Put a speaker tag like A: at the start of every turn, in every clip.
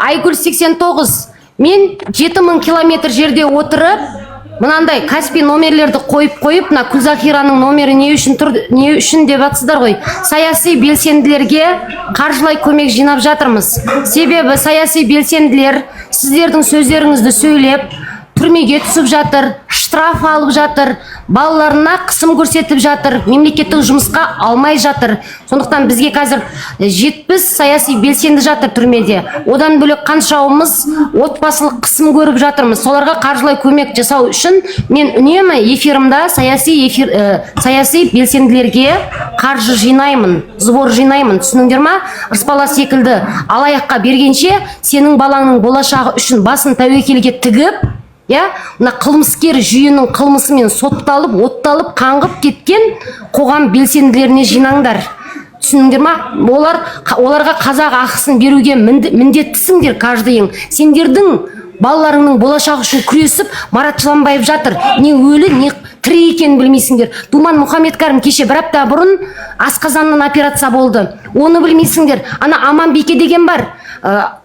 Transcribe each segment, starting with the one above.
A: Айгүл 89. Мен 7000 километр жерде отырып, мынандай Каспий номерлерді қойып, мына Күлзахираның номері не үшін деп атсыздар ғой. Саяси белсенділерге қаржылай көмек жинап жатырмыз. Себебі саяси белсенділер сіздердің сөздеріңізді сөйлеп, түрмеге түсіп жатыр, штраф алып жатыр, балаларына қысым көрсетіп жатыр, мемлекеттік жұмысқа алмай жатыр. Сондықтан бізге қазір 70 саяси белсенді жатыр түрмеде. Одан бөлек қаншауымыз отбасылық қысым көріп жатырмыз. Соларға қаржылай көмек жасау үшін мен үнемі эфирімда саяси белсенділерге қаржы жинаймын, сбор жинаймын. Түсініңдер ма? Рыспала секілді алаяққа бергенше, сенің балаңның болашағы үшін басын тәуекелге тігіп, мына қылмыскер жүйенің қылмысымен сотталып, отталып, қаңғып кеткен қоғам белсенділеріне жинаңдар. Түсініңдер ма? Оларға қазақ ақысын беруге міндеттісіңдер каждыйың. Сендердің балаларыңның болашағы үшін күресіп, Марат Жыланбаев жатыр. Не өлі, не тірі екенін білмейсіңдер. Думан Мұхаммедкәрім кеше бір апта бұрын асқазаннан операция болды. Оны білмейсіңдер. Ана Аманбике деген бар.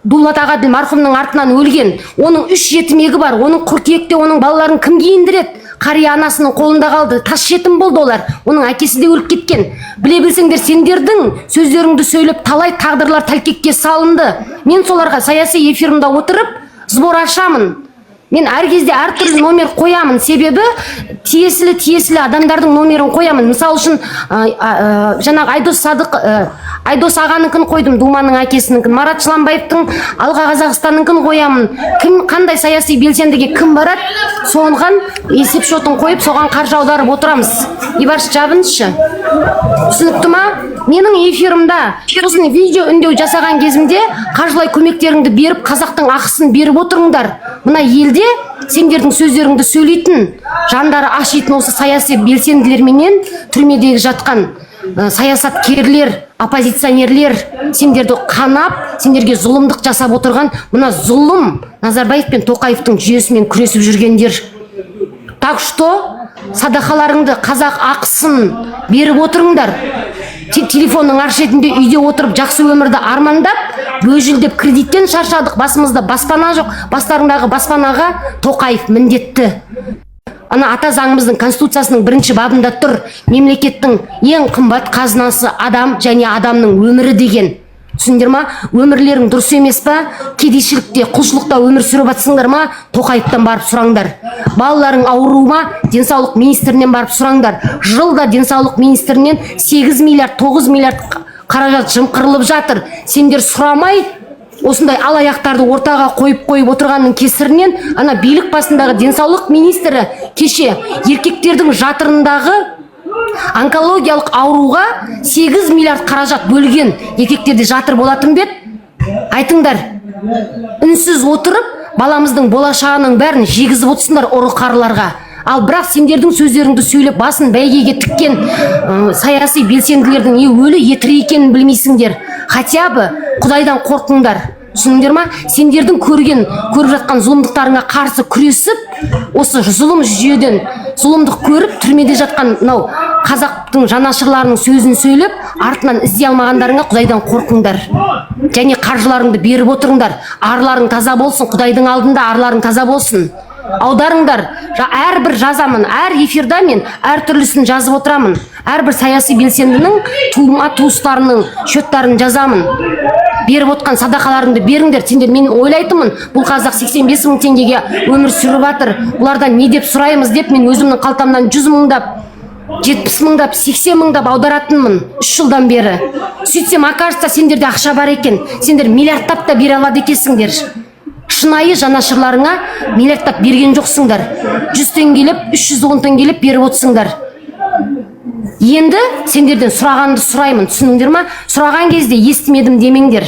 A: Дулат Ағаділ марқұмның артынан өлген. Оның 3 жетімегі бар. Оның қыркүйекте оның балаларын кім киіндіреді? Қария анасының қолында қалды. Тас жетім болды олар. Оның әкесі де өліп кеткен. Біле білсеңдер, сендердің сөздеріңді сөйлеп талай тағдырлар тәлкекке салынды. Мен соларға саяси эфирімда отырып, сбор ашамын. Мен әр кезде әртүрлі номер қоямын. Себебі тиесілі адамдардың номерін қоямын. Мысал үшін жаңағы Айдос ағаныңкін қойдым, Думанның әкесініңкін, Марат Жыланбаевтың Алға Қазақстаныңкін қоямын. Қандай саяси белсендіге кім барады, соған есеп шотын қойып, соған қаржы аударып отырамыз. Ибаршы жабыншы. Түсінікті ма? Менің эфирімда сосын видео үндеу жасаған кезімде қаржылай көмектеріңді беріп, қазақтың ақысын беріп отырыңдар. Мына елде сендердің сөздеріңді сөйлейтін, жандары ашитын осы саяси белсенділерменен түрмедегі жатқан саясаткерлер, оппозиционерлер сендерді қанап, сендерге зұлымдық жасап отырған мына зұлым Назарбаев пен Тоқаевтың жүйесімен күресіп жүргендер. Так что садақаларыңды, қазақ ақысын беріп отырыңдар. Телефонның аршетінде үйде отырып жақсы өмірді армандап, бөжілдеп кредиттен шаршадық, басымызда баспана жоқ, бастарындағы баспанаға Тоқаев міндетті. Ана ата заңымыздың конституциясының 1-ші бабында тұр, мемлекеттің ең қымбат қазынасы адам және адамның өмірі деген. Түсіндер ма? Өмірлерің дұрыс емес па? Кедейшілікте, құлшылықта өмір сүріп атсыңдар ма? Тоқаевтан барып сұраңдар. Балаларың ауыру ма? Денсаулық министрінен барып сұраңдар. Жылда денсаулық министрінен 8 миллиард, 9 миллиард қаражат жымқырылып жатыр. Сендер сұрамай, осындай алаяқтарды ортаға қойып отырғанның кесірінен, ана билік басындағы денсаулық министрі кеше еркектердің жатырындағы онкологиялық ауруға 8 миллиард қаражат бөлген. Еркектерде жатыр болатын бет? Айтыңдар. Үнсіз отырып, баламыздың болашағының бәрін жегізіп отырсыңдар ұры қарыларға. Ал бірақ сендердің сөздеріңді сөйлеп басын бәйгеге тіккен саяси белсенділердің не өлі, не тірі екенін білмейсіңдер. Хотя бы Құдайдан қорқыңдар. Түсініңдер ма? Сендердің көріп жатқан зұлымдықтарыңа қарсы күресіп, осы зұлым жүйеден зұлымдық көріп, түрмеде жатқан мынау қазақтың жанашырларының сөзін сөйлеп, артынан іздей алмағандарыңа Құдайдан қорқыңдар. Және қаржыларыңды беріп отырыңдар. Арларың таза болсын, Құдайдың алдында арларың таза болсын. Аударыңдар. Әрбір жазамын, әр эфирда мен әр түрлісін жазып отырамын. Әрбір саяси белсендінің туыстарының шөттарын жазамын. Беріп отқан садақаларыңды беріңдер. Сендер мен ойлайтынмын, бұл қазақ 85 мың теңгеге өмір сүріп жатыр. Бұлардан не деп сұраймыз деп мен өзімнің қалтамнан 100 мыңдап, 70 мыңдап, 80 мыңдап аударатынмын 3 жылдан бері. Сөйтсем, окажется, сендерде ақша бар екен. Сендер миллиардтап та бере алады екенсіңдер. Шынайы жанашырларыңа миллиардтап берген жоқсыңдар. 100 теңгелеп, 310 теңгелеп беріп отырсыңдар. Енді сендерден сұрағанды сұраймын, түсініңдер ма? Сұраған кезде естімедім демеңдер.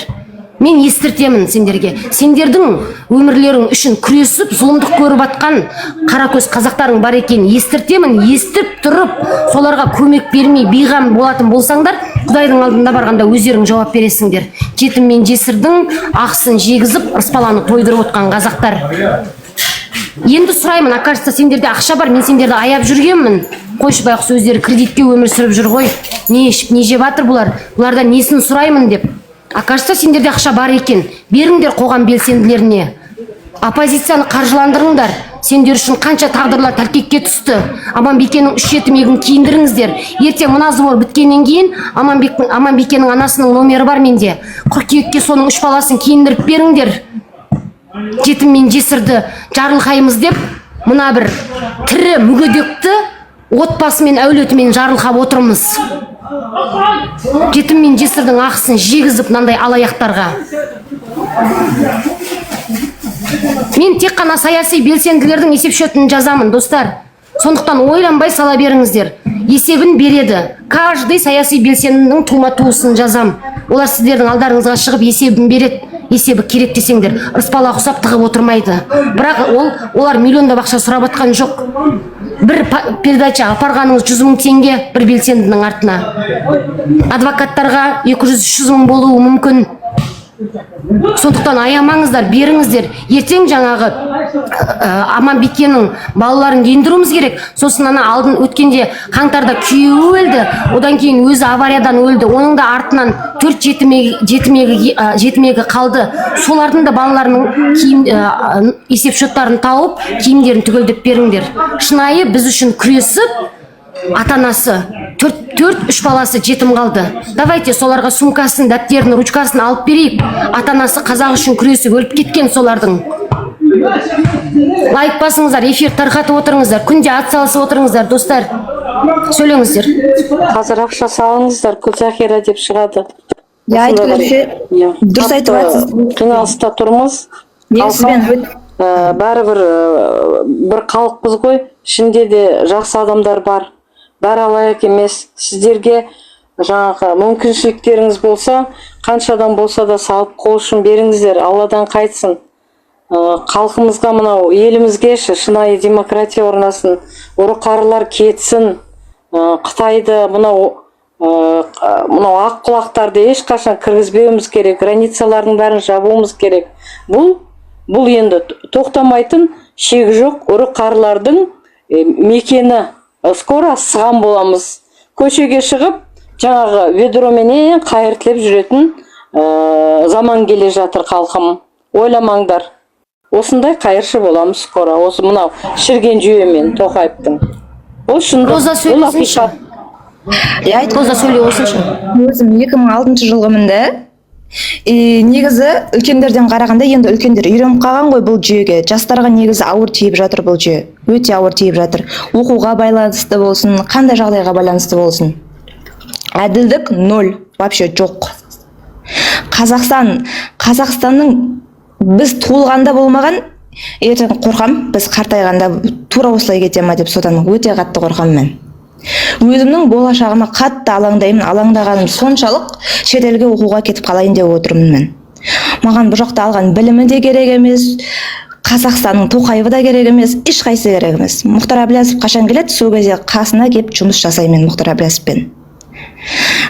A: Мен естіртемін сендерге. Сендердің өмірлерің үшін күресіп, зұлымдық көріп атқан қаракөз қазақтарың бар екен. Естіртемін, естіп тұрып, соларға көмек бермей бейғам болатын болсаңдар, Құдайдың алдында барғанда өздерің жауап бересіңдер. Жетім мен жесірдің ақысын жегізіп, Рыспаланы тойдырып отқан қазақтар. Енді сұраймын, окажется, сендерде ақша бар, мен сендерді аяп жүргенмін. Қойшы байқұс өздері кредитке өмір сүріп жүр ғой. Не ішіп, не жеп жатыр бұлар? Бұлардан несін сұраймын деп. Окажется, сендерде ақша бар екен. Беріңдер қоғам белсенділеріне. Оппозицияны қаржыландырыңдар. Сендер үшін қанша тағдырлар тәлкекке түсті. Аманбикенің 3-7 мегін киіндіріңіздер. Ертең мына зор біткеннен кейін Аманбикенің анасының номері бар менде. Қыркүйекке соның 3 баласын киіндіріп беріңдер. Жетім мен жесірді жарылқаймыз деп, мына бір тірі мүгедекті отбасы мен әулетімен жарылқап отырмыз. Жетім мен жесірдің ақысын жегізіп мынандай алаяқтарға. Мен тек қана саяси белсенділердің есеп-шотын жазамын, достар. Сондықтан ойланбай сала беріңіздер. Есебін береді. Каждый саяси белсендінің тума-туысын жазам. Олар сіздердің алдарыңызға шығып есебін береді. Есебі керек десеңдер, ырыспала ұқсап тығып отырмайды. Бірақ олар миллиондап ақша сұрап атқан жоқ. Бір передача апарғаныңыз 100 мың теңге бір белсендінің артына. Адвокаттарға 200-300 мың болуы мүмкін. Сондықтан аямаңыздар, беріңіздер. Ертең жаңағы Аманбикенің балаларын киіндіруіміз керек. Сосын ана алдын өткенде қаңтарда күйеуі өлді, одан кейін өзі авариядан өлді. Оның да артынан 4 жетімегі қалды. Солардың да балаларының есеп-шоттарын тауып, киімдерін түгелдеп беріңдер. Шынайы біз үшін күресіп, ата-анасы 4-3 баласы жетім қалды. Давайте соларға сумкасын, дәптерін, ручкасын алып берейік. Ата-анасы қазақ үшін күресіп өліп кеткен солардың. Лайк басыңыздар, эфир тарқатып отырыңыздар, күнде атсалысып отырыңыздар, достар. Сөйлеңіздер.
B: Қазір ақша салыңыздар, Гүлзахира деп шығады.
C: Дұрыс айтып жатсыз.
B: Қиналыста тұрмыз. Бәрібір бір халықпыз ғой, ішінде де жақсы адамдар бар. Бәрі алаяқ емес. Сіздерге жаңағы мүмкіншіліктеріңіз болса, қаншадан болса да салып қол ұшын беріңіздер, Алладан қайтсын. Халқымызға, мынау елімізге шынайы демократия орнасын, ұры-қарылар кетсін. Қытайды мынау ақ құлақтарды ешқашан кіргізбеуіміз керек, границалардың бәрін жабуымыз керек. Бұл енді тоқтамайтын шегі жоқ ұры-қарылардың мекені. Скоро сыған боламыз. Көшеге шығып, жаңағы ведроменен қайыртылып жүретін заман келе жатыр халқым. Ойламаңдар. Осындай қайыршы боламыз скоро. Осы мынау шірген жүйемен Тоқаевтың. Ол шындық.
A: Роза сөйлесінші. Роза сөйлей осыншы.
C: Өзім 2006 жылғымын да. Негізі үлкендерден қарағанда енді үлкендер үйреніп қалған ғой бұл жүйеге. Жастарға негізі ауыр тиіп жатыр бұл жүйе. Өте ауыр тиіп жатыр. Оқуға байланысты болсын, қандай жағдайға байланысты болсын. Әділдік 0, вообще жоқ. Қазақстанның біз туылғанда болмаған, ертең қорқам, біз қартайғанда тура осылай кете ма деп, содан өте қатты қорқам мен. Өзімнің болашағыма қатты алаңдаймын, алаңдағаным соншалық шетелге оқуға кетіп қалайын деп отырмын мен. Маған бұл жақта алған білімі де керек емес, Қазақстанның Тоқаевы да керек емес, ешқайсы керек емес. Мұхтар Әблязов қашан келеді, сол кезде қасына келіп жұмыс жасаймын Мұхтар Әблязовпен.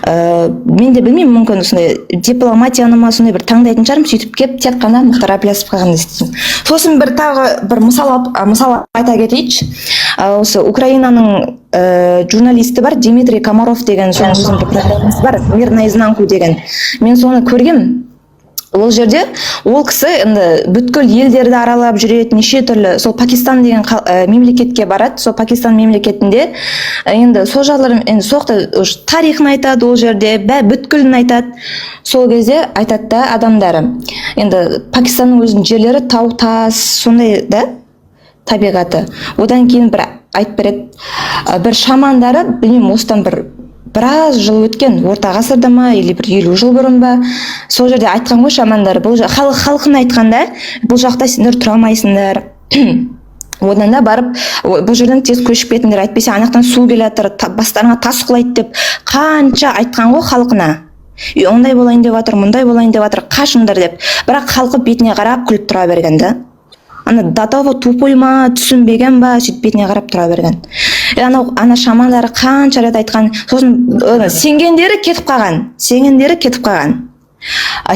C: Мен де білмеймін, мүмкін осындай дипломатияны ма сондай бір таңдайтын шығармын, сөйтіп келіп тек қана Мұхтар Әблязовқа ғана істеймін. Сосын бір мысал айта кетейінші. Осы Украинаның журналисті бар, Дмитрий Комаров деген, соның өзінің программасы бар, «Мир наизнанку» деген. Мен соны көргем. Ол жерде ол кісі бүткіл елдерді аралап жүреді, неше түрлі, сол Пакистан деген мемлекетке барады. Сол Пакистан мемлекетінде енді сол жақтар соқты тарихын айтады, ол жерде бүткілін айтады. Сол кезде айтады да адамдары, енді Пакистанның өзінің жерлері тау тас, сондай да табиғаты. Одан кейін бір айтып береді, бір шамандары, білмеймін, осыдан біраз жыл өткен, орта ғасырда ма, или бір 50 жыл бұрын ба, сол жерде айтқан ғой шамандар, халқын айтқанда, бұл жақта сендер тұра алмайсыңдар. Одан да барып, бұл жерден тез көшіп кетіңдер, әйтпесе анақтан су келе жатыр, бастарыңа тас құлайды деп, қанша айтқан ғой халқына. Ондай болайын деп жатыр, мұндай болайын деп жатыр, қашыңдар деп. Бірақ халқы бетіне қарап күліп тұра берген да. До того тупой ма, түсінбеген ба, сөйтіп бетіне қарап тұра берген. Ана шамандары қанша рет айтқан, сосын сенгендері кетіп қалған.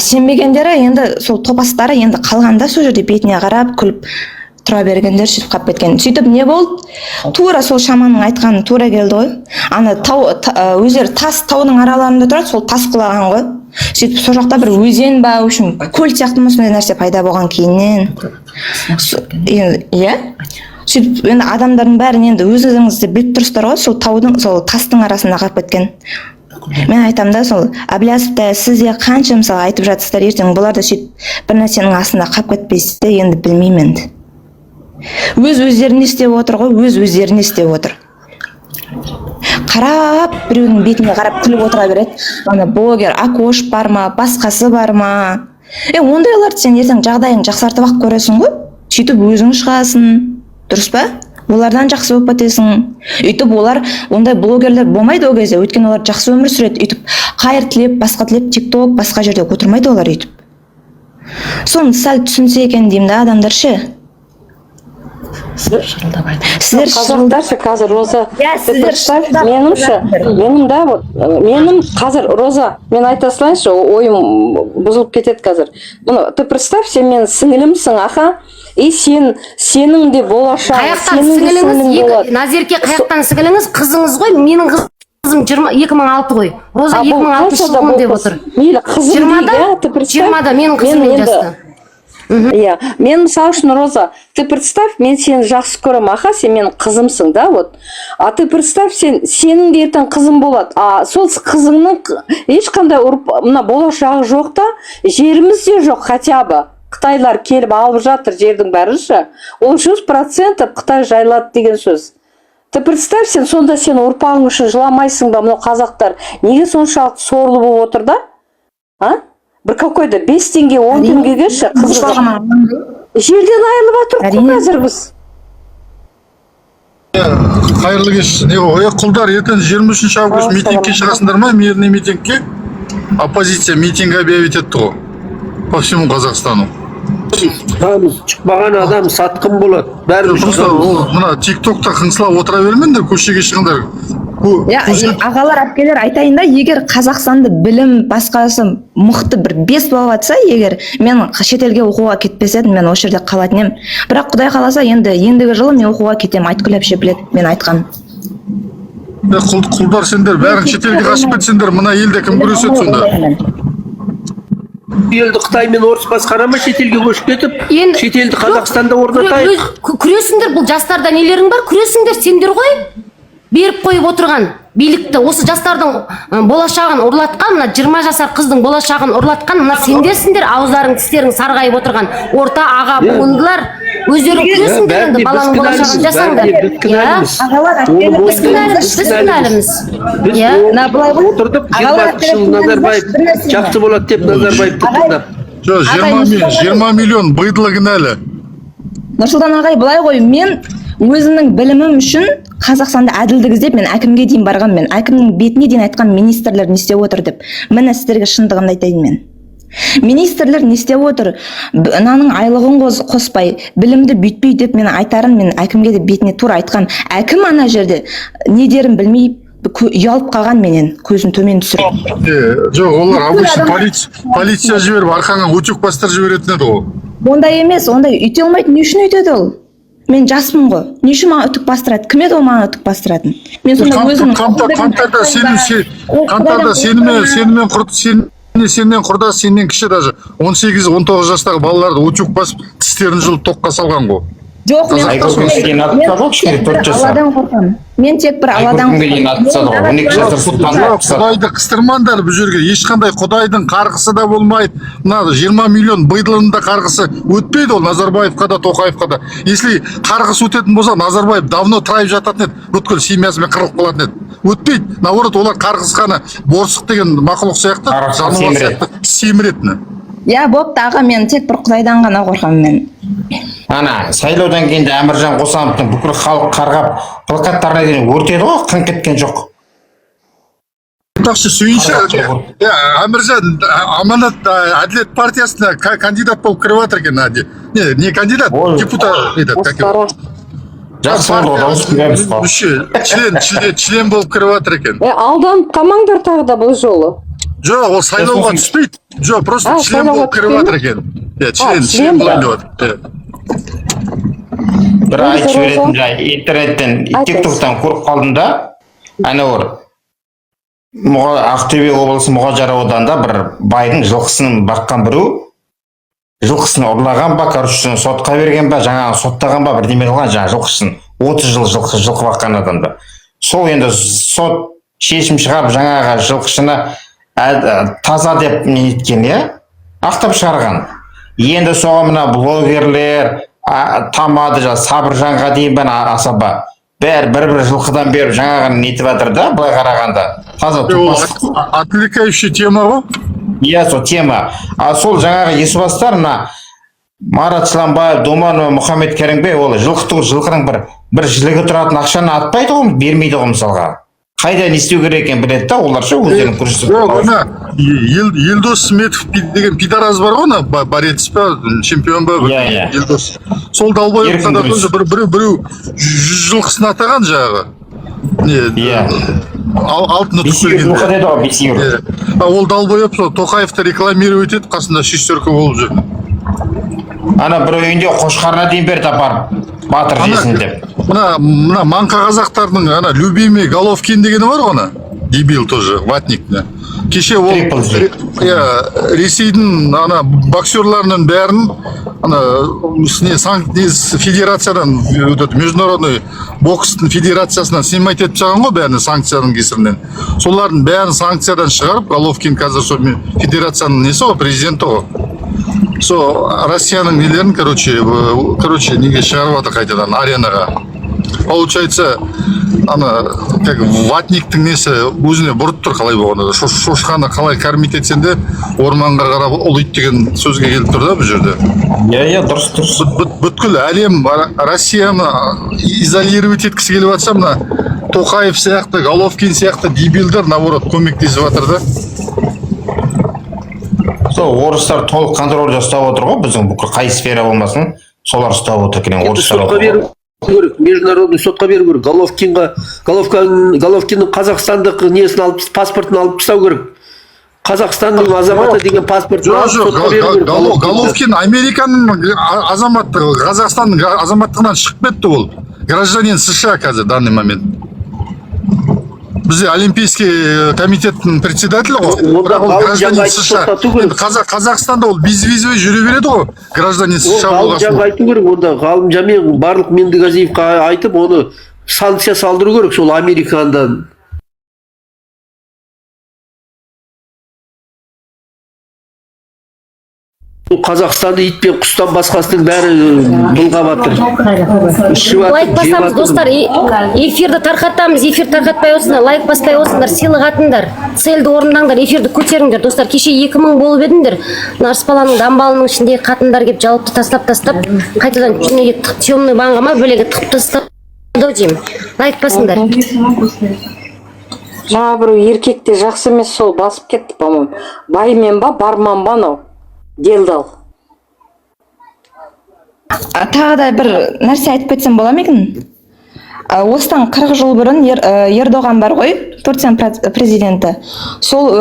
C: Сенбегендері енді сол топастары енді қалғанда сол жерде бетіне қарап күліп тұра бергендер сөйтіп қалып кеткен. Сөйтіп не болды? Тура сол шаманның айтқаны тура келді ғой. Ана өздері таудың араларында тұрады, сол тас құлаған ғой. сөйтіп сол жақта бір өзен ба, в общем, көл сияқты ма сондай нәрсе пайда болған кейіннен. Иә. Сөйтіп енді адамдардың бәрін енді өзіңіз де біліп тұрсыздар ғой, сол таудың, сол тастың арасында қалып кеткен. Мен айтамын да, сол Әблязов та сіз де қанша мысалы айтып жатсыздар, ертең бұлар да сөйтіп бір нәрсенің астында қалып кетпейсіз де, енді білмеймін енді. Өздеріне істеп отыр ғой, өздеріне істеп отыр. Қарап, біреудің бетіне қарап күліп отыра береді. Ана блогер Акош бар ма, басқасы бар ма? Ондайларды сен ертең жағдайын жақсартып ақ көресің ғой. Сөйтіп өзің шығасың, дұрыс па? Олардан жақсы болып кетесің. Үйтіп олар, ондай блогерлер болмайды ол кезде, өйткені олар жақсы өмір сүреді. Үйтіп қайыр тілеп, басқа тілеп, TikTok, басқа жерде отырмайды олар үйтіп. Соны сәл түсінсе екен деймін да, адамдар ше.
B: Сіздер қазақтаршы қазір Роза, менің қазір Роза, мен айта салайыншы, ойым бұзылып кетеді қазір. Ты представь, сен менің сіңілімсің, аха, и сенің де болашағы,
A: қаяқтан сіңіліңіз, Назерке қаяқтан сіңіліңіз, қызыңыз ғой, менің қызым 2006 ғой. Роза 2006 жылғы деп отыр. 20-да менің қызым жасты.
B: Иә, мен мысалы үшін Роза, ты представь, мен сені жақсы көрем, аха, сен менің қызымсың, да, вот. А ты представь, сенің де ертең қызым болады. А сол қызыңның ешқандай мына болашағы жоқ та, жеріміз де жоқ, хотя бы. Қытайлар келіп алып жатыр жердің бәрінші. Ол 100% Қытай жайлады деген сөз. Ты представь, сонда сен ұрпағың үшін жыламайсың ба, мына қазақтар неге соншалықты сорлы болып отыр да? А? Бір какой-то 5 теңге, 10 теңгеге ше қызға жерден айырылып жатырмыз ғой қазір біз.
D: Қайырлы кеш. Құлдар, ертең 23 август митингке шығасыңдар ма? Мирный митингке. Оппозиция митинг объявить етті ғой. По всему Қазақстану.
E: Шықпаған адам сатқын болады. Бәрін
D: шықпаған. Мына TikTokта қыңсылап отыра бермеңдер, көшеге шығыңдар.
C: Ағалар, әпкелер, айтайын да, егер Қазақстанды білім басқасы мықты бір 5 болып атса, егер мен шетелге оқуға кетпес едім, мен осы жерде қалатын едім. Бірақ Құдай қаласа, ендігі жылы мен оқуға кетем, айткүләп шепіледі, мен айтқан.
D: Құлдар, сендер бәрін шетелге қашып кетсеңдер, мына елде кім күреседі сонда?
E: Елді Қытай мен орыс басқара ма, шетелге көшіп кетіп, шетелді Қазақстанда орнатайық.
A: Күресіңдер, бұл жастарда нелерің бар, күресіңдер, сендер ғой. Беріп қойып отырған билікті, осы жастардың болашағын ұрлатқан, мына 20 жасар қыздың болашағын ұрлатқан, мына сендерсіңдер, ауыздарың, тістерің сарғайып отырған орта аға буындылар, өздерің күресіңдер енді, баланың болашағын жасаңдар. Біз кінәліміз.
E: Отырдық, 20 жыл Назарбаев жақсы болады деп Назарбаевты тыңдап.
D: 20 миллион быдло кінәлі.
C: Нұрсұлтан ағай, былай ғой, мен өзімнің білімім үшін Қазақстанда әділдік іздеп мен әкімге дейін барған, мен әкімнің бетіне дейін айтқан министрлер не істеп отыр деп. Міне сіздерге шындығын айтайын мен. Министрлер не істеп отыр? Мынаның айлығын қоспай, білімді бүйтпей деп мен айтарын, мен әкімге де бетіне тура айтқан. Әкім ана жерде не дерін білмей ұялып қалған менен, көзін төмен түсіріп.
D: Жоқ, олар обычно полиция жіберіп, арқаңа утюг бастырып жіберетін еді ол.
C: Ондай емес, ондай үйте алмайды, не үшін өйтеді ол? Мен жасмын ғой. Не үшін маған үтік бастырады? Кім еді ол маған үтік бастыратын? Мен сонда өзім
D: қаңтарда сенімен құрдас, сенен кіші даже 18-19 жастағы балаларды утюг басып, тістерін жұлып тоққа салған ғой.
C: Жоқ, мен тек бір Алладан
D: Құдайды қыстырмаңдар бұл жерге, ешқандай Құдайдың қарғысы да болмайды. Мына 20 миллион быдлының да қарғысы өтпейді ол Назарбаевқа да, Тоқаевқа да. Если қарғысы өтетін болса, Назарбаев давно трайып жататын еді, бүткіл семьясымен қырылып қалатын еді. Өтпейді. Наоборот, олар қарғысы қана борсық деген мақұлық сияқты, жануар сияқты семіретіні.
C: Я, бопты аға, мен тек бір Құдайдан ғана қорқамын мен.
F: Ана, сайлаудан кейін де Әміржан Қосановтың бүкіл халық қарғап, плакаттарына дейін өртеді ғой, қың кеткен жоқ.
D: Тақшы сүйінші, Әміржан Аманат Әділет партиясына кандидат болып кіріп жатыр екен, не кандидат, депутат
F: Жақсы болды,
D: член болып кіріп жатыр екен.
B: Алданып қалмаңдар тағы да бұл жолы.
D: Жоқ, ол сайлауға түспейді. Жоқ, просто член болып кіріп жатыр екен. Член болып жатыр.
F: бір айтып жіберетін жай, интернеттен, TikToктан көріп қалдым да, әне ор Ақтөбе облысы Мұғажар ауданында бір байдың жылқысын баққан біреу, жылқысын ұрлаған ба, короче, сотқа берген ба, жаңағы соттаған ба, бірдеме қылған, жаңағы жылқысын 30 жыл жылқы баққан адамды. Сол енді сот шешім шығарып жаңағы жылқышыны таза деп неткен, ақтап шығарған. Енді соған мына блогерлер, Тамады, Сабыржанға дейін бән асаба. Бір жылқыдан беріп жаңағын нетіп жатыр да, былай қарағанда. Таза тупас.
D: Отвлекающая тема ғой?
F: Иә, сол тема. Сол жаңағы есібастар, Марат Сыламбаев, Думанов, Мұхаммед Кәрімбей, ол жылқының бір жілігі тұратын ақшаны атпайды ғой, бермейді ғой мысалға. Қайда не істеу керек екенін біледі да, оларша өздерін көрсетіп.
D: Елдос Сметов деген пидорас бар ғой, борец па, чемпион ба, Елдос. Сол Далбаев біреу 100 жылқысын атаған жағы. Алтын ұтып келгенде. Ол Далбаев Тоқаевты рекламировать етіп, қасында шестерка болып жүр.
F: Ана бір үйінде қошқарына дейін берді апарып, батыр жесін деп.
D: Мына маңқа қазақтардың любимый Головкин дегені бар ғой, дебил тоже, ватник. Кеше ол Ресейдің боксерларының бәрін федерациядан, международный бокстың федерациясынан снимать етіп шыған ғой, бәрін санкцияның кесірінен. Солардың бәрін санкциядан шығарып, Головкин қазір сол федерацияның несі ғой, президенті ғой. Со Россияның нелерін, короче, неге шығарып жатыр қайтадан аренаға. Получается, как ватниктің несі өзіне бұрып тұр, қалай болғанда. Шошқаны қалай кормить етсен де, орманға қарап ұлиды деген сөзге келіп тұр да бұл жерде.
F: Дұрыс.
D: Бүткіл әлем Россияны изолировать еткісі келіп жатса, Тоқаев сияқты, Головкин сияқты дебилдер, наоборот, көмектесіп жатыр да.
F: Сол орыстар толық контроль ұстап отыр ғой, біздің бүкіл қай сфера болмасын, солар ұстап отыр екен, орыстар.
E: Международный сотқа беру керек. Головкиннің қазақстандық несін алып, паспортын алып тастау керек. Қазақстанның азаматы деген паспортын алып сотқа беру керек.
D: Головкин Американың азаматы, Қазақстанның азаматтығынан шығып кетті ол. Гражданин США қазір, данный момент. Бізде Олимпийский комитеттің председателі ғой, гражданин США. Қазақстанда ол безвизовый жүре береді ғой, гражданин США болғасын.
E: Ғалымжанға айту керек, онда Ғалымжанмен барлық Меңдіғазиевқа айтып, оны санкция салдыру керек, сол Америкадан. Қазақстанды ит пен құстан басқасының бәрі бұлғап жатыр.
A: Лайк басамыз, достар, эфирді тарқатамыз, эфир тарқатпай осындар, лайк баспай осындар, сыйлық атыңдар, цельді орындаңдар, эфирді көтеріңдер. Достар, кеше 2000 болып едіңдер, Нарыспаланың дамбалының ішіндегі қатындар кеп жауапты тастап, қайтадан түнеге темный банғама бөлеге тықып тастады деймін. Лайк басыңдар.
B: Жаңа бір еркекте жақсы емес, сол басып кетті, по-моему. Баймен ба, барман ба, нау? Делдал.
C: Тағы да бір нәрсе айтып кетсем бола ма екен? Осыдан 40 жыл бұрын Ердоған бар ғой, Турция президенті. Сол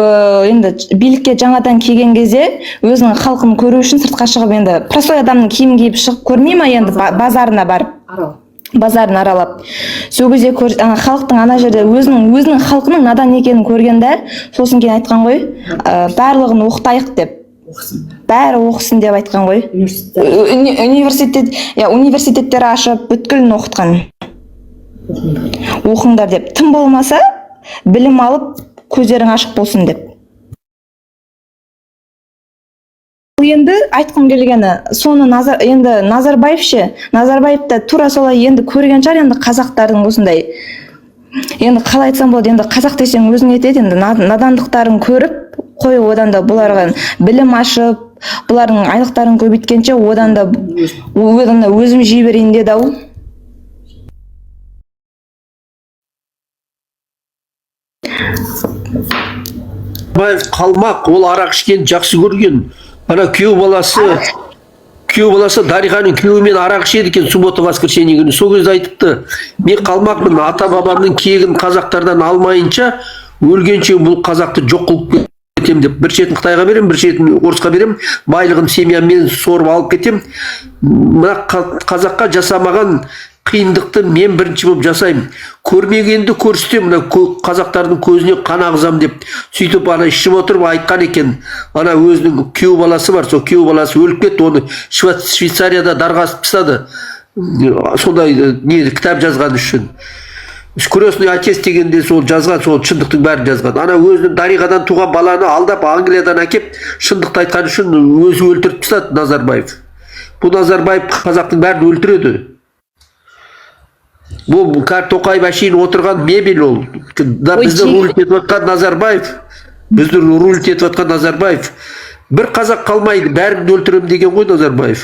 C: енді билікке жаңадан келген кезде өзінің халқын көру үшін сыртқа шығып, енді простой адамның киім киіп шығып көрмей ма, енді базарына барып, базарын аралап. Сол кезде халықтың ана жерде өзінің халқының надан екенін көргенде, сосын кейін айтқан ғой, барлығын оқытайық деп. Бәрі оқысын деп айтқан ғой. Университеттер ашып, бүткілін оқытқан. Оқыңдар деп. Тым болмаса, білім алып, көздерің ашық болсын деп. Енді айтқым келгені, соны енді Назарбаев ше, Назарбаевта тура солай енді көрген шығар, енді қазақтардың осындай. Енді қалай айтсам болады, енді қазақ десең өзің етеді, енді надандықтарын көріп, қой, одан да бұларға білім ашып, бұлардың айлықтарын көбейткенше, одан да өзім жей берейін деді ау.
E: Қалмақ, ол арақ ішкенді жақсы көрген. Ана күйеу баласы Дариханың күйеуімен арақ ішеді екен, суббота воскресенье күні. Сол кезде айтыпты, мен қалмақпын, ата бабамның кегін қазақтардан алмайынша, өлгенше бұл қазақты жоқ қылып кетем деп. Бір шетін Қытайға берем, бір шетін орысқа берем, байлығын семьямен сорып алып кетем. Мына қазаққа жасамаған қиындықты мен бірінші болып жасаймын. Көрмегенді көрсетем, мына қазақтардың көзіне қан ағызам деп сөйтіп ана ішіп отырып айтқан екен. Ана өзінің күйеу баласы бар, сол күйеу баласы өліп кетті, оны Швейцарияда дарға асып тастады. Сондай не кітап жазған үшін. Крестный отец дегенде сол жазған, сол шындықтың бәрін жазған. Ана өзінің Дариғадан туған баланы алдап Англиядан әкеп шындықты айтқан үшін өзі өлтіріп тастады Назарбаев. Бұл Назарбаев қазақтың бәрін өлтіреді. Бұл Тоқаев әшейін отырған мебель ол. Бізді руль етіп отқан Назарбаев. Бізді руль етіп отқан Назарбаев. Бір қазақ қалмайды, бәрін өлтірем деген ғой Назарбаев.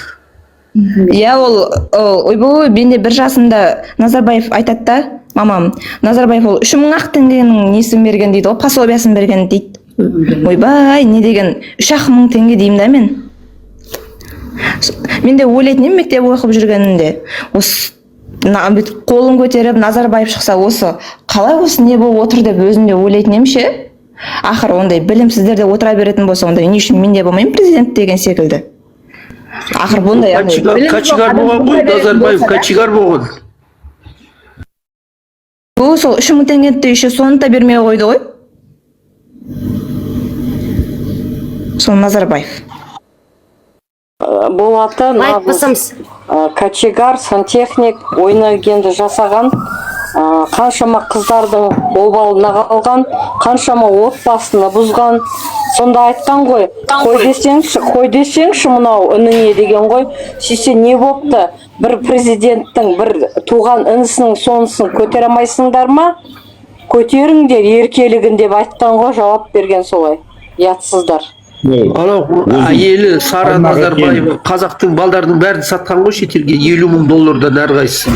C: Иә, ол ойбой, менде бір жасында Назарбаев айтады да, мамам, Назарбаев ол 3000 теңгенің несін берген дейді, ол пособиясын берген дейді. Ойбай, не деген 3000 теңге деймін да мен. Мен де ойлайтын мектеп оқып жүргенімде, осы қолын көтеріп Назарбаев шықса, осы қалай осы не болып отыр деп өзімде ойлайтын ше. Ақыр ондай білімсіздерде отыра беретін болса, онда не үшін мен де болмаймын президент деген секілді. Ақыр бұндай
E: качигар болған ғой Назарбаев, качигар болған.
C: Бұл сол 3000 теңгені еще соны да бермей қойды ғой. Сол Назарбаев.
B: Болаты
A: Айтпасамыз.
B: качегар, сантехник, ойнагенді жасаған, қаншама қыздардың обалына қалған, қаншама отбасыны бұзған. Сонда айтқан ғой, қой десеңші мынау үніңе деген ғой. Сөйтсе не бопты? Бір президенттің бір туған інісінің сонысын көтере алмайсыңдар ма? Көтеріңдер еркелігін деп айтқан ғой, жауап берген солай. Ятсыздар.
E: Анау әйелі Сара Назарбаева қазақтың балдарының бәрін сатқан ғой шетелге, $50,000 әрқайсысы.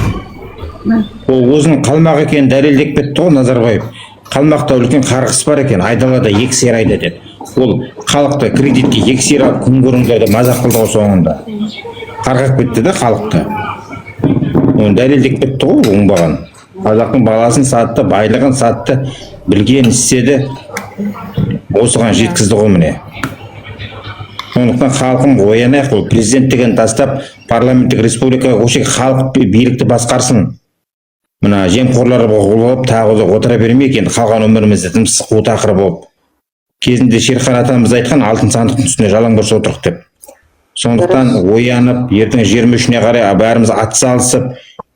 F: Ол өзінің қалмақ екенін дәлелдеп кетті ғой Назарбаев. Қалмақта үлкен қарғыс бар екен, айдалада 2 сиыр айдады. Ол халықты кредитке 2 сиыр алып күн көріңдер деп мазақ қылды ғой соңында. Қарғап кетті да халықты. Оны дәлелдеп кетті ғой оңбаған. Қазақтың баласын сатты, байлығын сатты, білген істеді. Осыған жеткізді ғой міне. Сондықтан халқым оянайық, ол президент деген тастап парламенттік республикаға көшек халық билікті басқарсын. Мына жемқорлар болып тағы отыра бермейік, енді қалған өмірімізді тым қу тақыр болып. Кезінде Шерхан атамыз айтқан алтын сандықтың үстіне жалаңбас отырық деп. Сондықтан оянып, ертең 23-не қарай бәріміз атсалысып,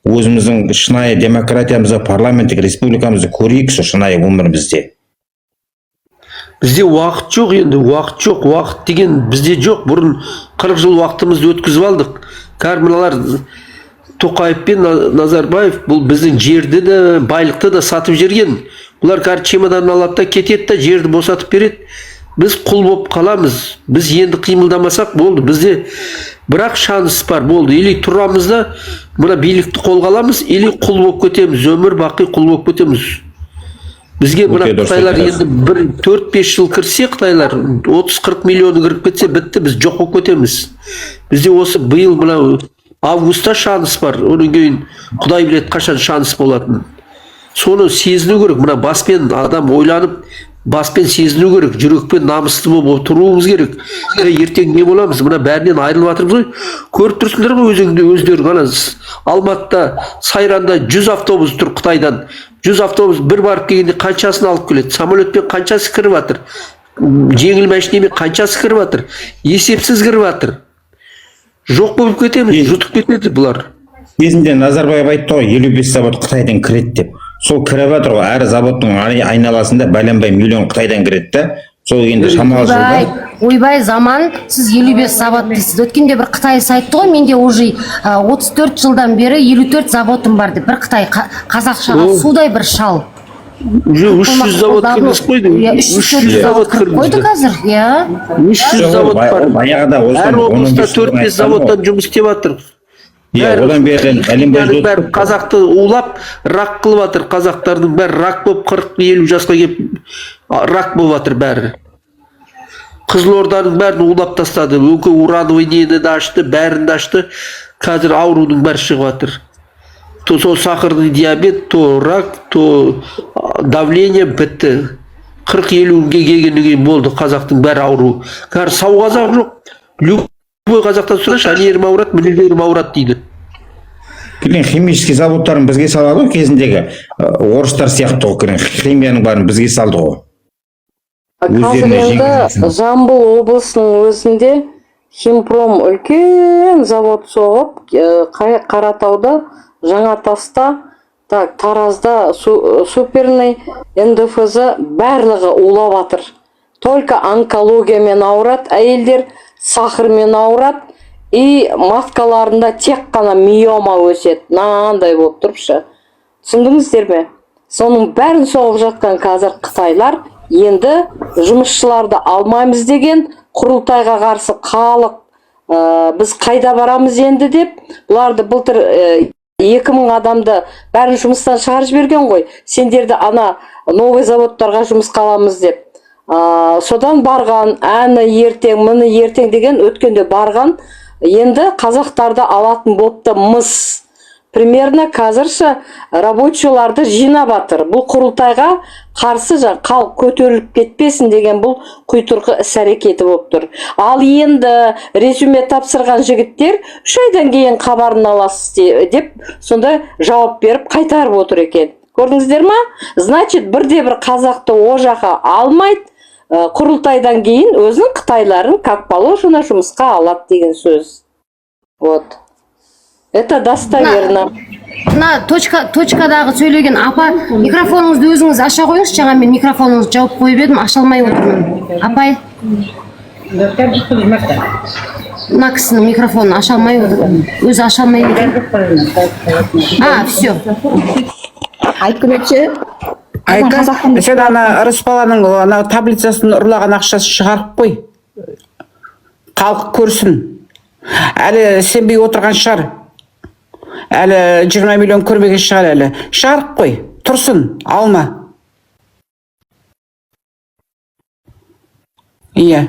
F: өзіміздің шынайы демократиямызды, парламенттік республикамызды көрейікші шынайы өмірімізде.
E: Бізде уақыт жоқ енді, уақыт жоқ, уақыт деген бізде жоқ. Бұрын 40 жыл уақытымызды өткізіп алдық. Кәрміналар Тоқаев пен Назарбаев бұл біздің жерді де, байлықты да сатып жерген. Бұлар чемоданын алады да кетеді да жерді босатып береді. Біз құл болып қаламыз. Біз енді қимылдамасақ болды. Бізде бірақ шанс бар болды. Или тұрамыз да мына билікті қолға аламыз, или құл болып кетеміз. Өмір бақи құл болып кетеміз. Бізге мына Қытайлар енді 4-5 жыл кірсе, Қытайлар 30-40 миллионы кіріп кетсе, бітті, біз жоқ болып кетеміз. Бізде осы биыл мына августта шанс бар. Оның кейін Құдай біледі қашан шанс болатын. Соны сезіну керек. Мына баспен адам ойланып, баспен сезіну керек. Жүрекпен намысты болып тұруымыз керек. Ертең не боламыз? Мына бәрінен айырылып жатырмыз ғой. Көріп тұрсыңдар ғой өздері ғана. Алматыда, Сайранда 100 автобус тұр Қытайдан. 100 автобус бір барып келгенде қаншасын алып келеді? Самолетпен қаншасы кіріп жатыр? Жеңіл машинамен қаншасы кіріп жатыр? Есепсіз кіріп жатыр. Жоқ болып кетеміз, жұтып кетеді бұлар.
F: Кезінде Назарбаев айтты ғой, 55 завод Қытайдан кіреді деп. Сол кіріп жатыр ғой, әр заводтың айналасында бәленбай миллион Қытайдан кіреді да. Сол енді шамалы жылда.
A: Ойбай заман, сіз 55 завод дейсіз. Өткенде бір Қытай айтты ғой, менде уже 34 жылдан бері 54 заводым бар деп. Бір Қытай қазақшаға судай бір шал.
E: Уже 300 завод кірміз қойды.
A: 300 завод кіріп қойды қазір, иә.
E: 300 завод бар. Әр облыста 4-5 заводтан жұмыс істеп жатыр.
F: Одан бері
E: бәрі қазақты улап, рак қылып жатыр. Қазақтардың бәрі рак болып 40-50 жасқа келіп рак болып жатыр бәрі. Қызылорданың бәрін улап тастады. Өңкей урановый нені де ашты, бәрін де ашты. Қазір аурудың бәрі шығып жатыр. То сол сахарный диабет, то рак, то давление бітті. 40-50-ге келгеннен болды қазақтың бәрі ауру. Қазір сау қазақ жоқ. Любой қазақтан сұрашы, әнерім ауырады, мінелерім ауырады дейді.
F: Кілең химический заводтарын бізге салады ғой кезіндегі орыстар сияқты ғой, кілең химияның барын бізге салды ғой.
B: Қазір енді Жамбыл облысының өзінде Химпром үлкен завод соғып, Қаратауда, Жаңатаста, Таразда, Суперный, НДФЗ барлығы улап атыр. Только онкологиямен ауырат, әйелдер сахармен ауырат, и маткаларында тек қана миома өсет. Нандай болып тұрыпшы. Түсіндіңіздер ме? Соның бәрін соғып жатқан қазір Қытайлар енді жұмысшыларды алмаймыз деген құрылтайға қарсы халық біз қайда барамыз енді деп, бұларды былтыр 2000 адамды бәрін жұмыстан шығарып жіберген ғой. Сендерді ана новый заводтарға жұмысқа аламыз деп. Содан барған, әні ертең, мұны ертең деген өткенде барған, енді қазақтарды алатын бопты мыс. Примерно қазірші рабочыларды жинап атыр. Бұл құрылтайға қарсы халық көтеріліп кетпесін деген бұл құйтырқы іс әрекеті болып тұр. Ал енді резюме тапсырған жігіттер 3 айдан кейін хабарын аласыз деп сонда жауап беріп қайтарып отыр екен. Көрдіңіздер ма? Значит, бірде-бір қазақты о жаққа алмайды, құрылтайдан кейін өзінің қытайларын как положено жұмысқа алады деген сөз. Вот. Это достоверно.
A: Мына точкадағы сөйлеген апа, микрофоныңызды өзіңіз аша қойыңыз, жаңа мен микрофоныңызды жауып қойып едім, аша алмай отырмын. Апай. Мына кісінің микрофонын аша алмай отырмын. Өзі аша алмай отырмын. Все.
C: Айткүлөчү.
G: Сен ана Рысбаланың таблицасын ұрлаған ақшасын шығарып қой. Халық көрсін. Әлі сенбей отырған шығар. Әлі 20 миллион көрмеген шығар әлі. Шығарып қой. Тұрсын, алма. Иә.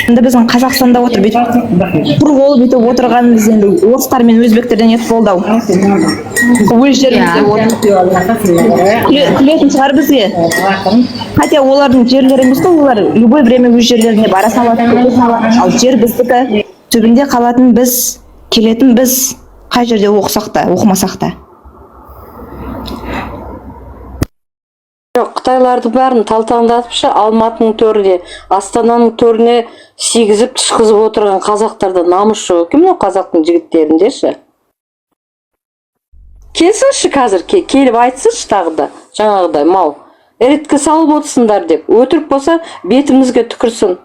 C: Енді біздің Қазақстанда отыр бүйтіп құр болып бүйтіп отырғанымыз енді орыстар мен өзбектерден ет қолдау. Өз жерімізде күлетін шығар бізге. Хотя олардың жерлері емес қой, олар любой время өз жерлеріне бара салады, ал жер біздікі. Түбінде қалатын біз, келетін біз, қай жерде оқысақ та, оқымасақ та.
B: Қытайларды бәрін талтаңдатыпшы, Алматының төріне, Астананың төріне сигізіп түшкізіп отырған қазақтарда намыс жоқ екен, қазақтың жігіттеріндеші. Келсінші қазір, келіп айтсыншы тағы да, жаңағыдай мал. Эретке салып отырсыңдар деп, өтірік болса бетімізге түкірсін.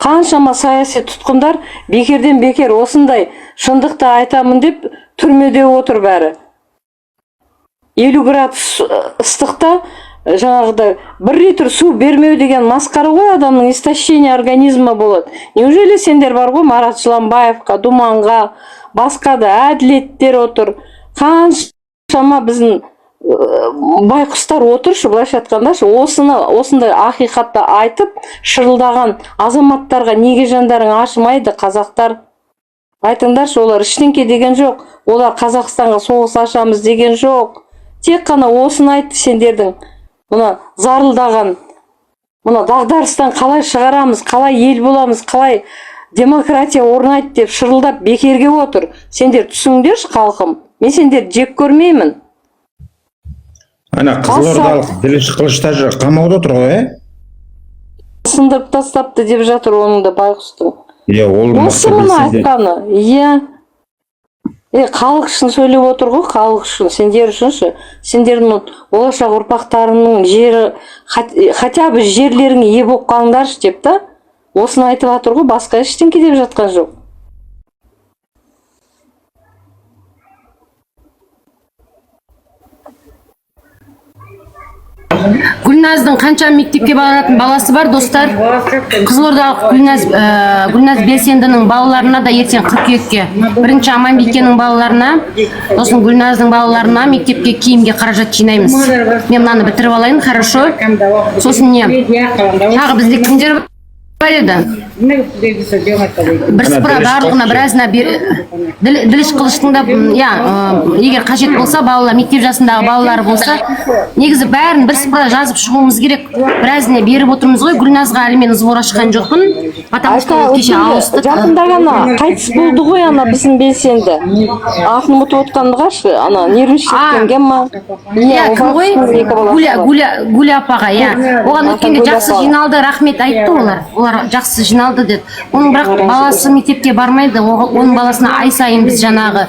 B: Қаншама саяси тұтқындар бекерден бекер осындай шындықты айтамын деп түрмеде отыр бәрі. 50 градус ыстықта жаңағыдай 1 литр су бермеу деген масқара ғой, адамның истощение организма болады. Неужели сендер бар ғой Марат Жыланбаевқа, Думанға, басқа да әділеттер отыр. Қаншама біздің байқұстар отыршы, былайша айтқандашы, осындай ақиқатты айтып шырылдаған азаматтарға неге жандарың ашымайды, қазақтар? Айтыңдаршы, олар ештеңке деген жоқ. Олар Қазақстанға соғыс ашамыз деген жоқ. Тек қана осыны айтты сендердің. Мұна зарылдаған, мұна дағдарыстан қалай шығарамыз, қалай ел боламыз, қалай демократия орнайды деп шырылдап бекерге отыр. Сендер түсіңдерші халқым. Мен сендер жек көрмеймін.
F: Ана қызылордалық Діліш Қылыштар қамауда тұр ғой,
B: Сындырып тастапты деп жатыр оның да байқұстың.
F: Осы
B: мұны айтқаны, халық үшін сөйлеп отыр ғой, халық үшін, сендер үшінші. Сендердің болашақ ұрпақтарының жері, хотя бы жерлеріңе ие болып қалыңдаршы деп та, осыны айтып жатыр ғой, басқа ештеңке деп жатқан жоқ.
A: Гүлназдың қанша мектепке баратын баласы бар, достар? Қызылордалық Гүлназ Белсендінің балаларына да ертең қыркүйекке, бірінші Аманбикенің балаларына, сосын Гүлназдың балаларына мектепке киімге қаражат жинаймыз. Мен мынаны бітіріп алайын, хорошо? Сосын не? Тағы бізде кімдер бар еді? бірсыпыра барлығына біразына діліш қылыштың да егер қажет болса балалар мектеп жасындағы балалар болса негізі бәрін бірсыпыра жазып шығуымыз керек. Біразіне беріп отырмыз ғой. Гүлназға әлі мен звор ашқан жоқпын, потому что кеше ауысты.
B: Жақында ғана қайтыс болды ғой ана біздің белсенді. Атын ұмытып отқандығашы, ана нервничать еткен ма?
A: Кім ғой? Гуля апаға, оған өткенде жақсы жиналды, рахмет айтты олар жақсы жиналды деп. Оның бірақ баласы мектепке бармайды, оның баласына ай сайын біз жаңағы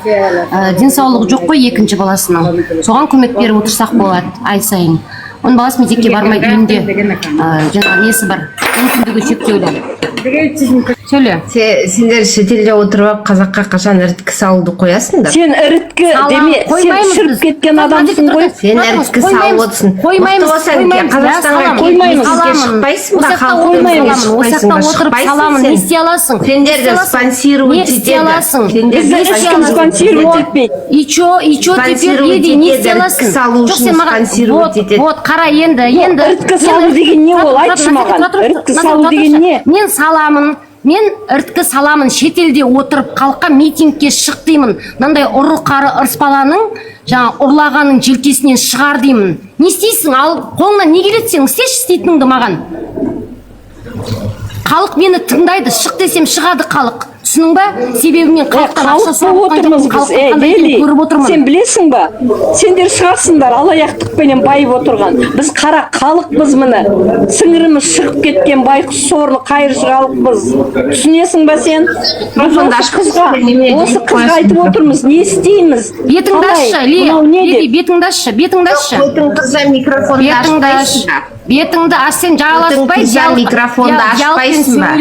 A: денсаулығы жоқ қой екінші баласының. Соған көмек беріп отырсақ болады ай сайын. Оның баласы мектепке бармайды, үйінде жаңағы несі бар, мүмкіндігі шектеулі. Сөйле.
H: Сендер шетелде отырып қазаққа қашан іріткі салуды қоясыңдар?
B: Сен іріткі деме, сен шіріп кеткен адамсың ғой.
H: Сен іріткі салып отырсың. Қазақстанға келмейсің, шықпайсың ба?
A: Осақта отырып саламын, не істей аласың?
H: Сендерді спонсировать етеді.
B: Бізді ешкім спонсировать етпейді.
A: И чё теперь еди, не істей аласың?
H: Салу үшін спонсировать етеді.
A: Вот, қара енді.
B: Іріткі салу деген не ол? Айтшы маған. Іріткі салу деген не?
A: Мен іріткі саламын, шетелде отырып халыққа митингке шық деймін. Мынандай ұры қары ырыспаланың жаңа ұрлағаның желкесінен шығар деймін. Не істейсің? Ал қолыңнан не келеді сенің? Істеші істейтініңді маған. Халық мені тыңдайды, шық десем шығады халық. Түсінің ба? Себебі мен халықтан ақша сұрап
B: отырмыз біз. Сен білесің ба? Сендер шығарсыңдар алаяқтықпенен байып отырған. Біз қара халықпыз міне. Сіңіріміз шығып кеткен байқұс сорлы қайыршы халықпыз. Түсінесің ба сен? Осы қызға айтып отырмыз. Не істейміз?
A: Бетіңді ашшы, Лили, бетіңді ашшы. Бетіңді аш, сен жағаласпай,
H: микрофонды ашпайсың ба?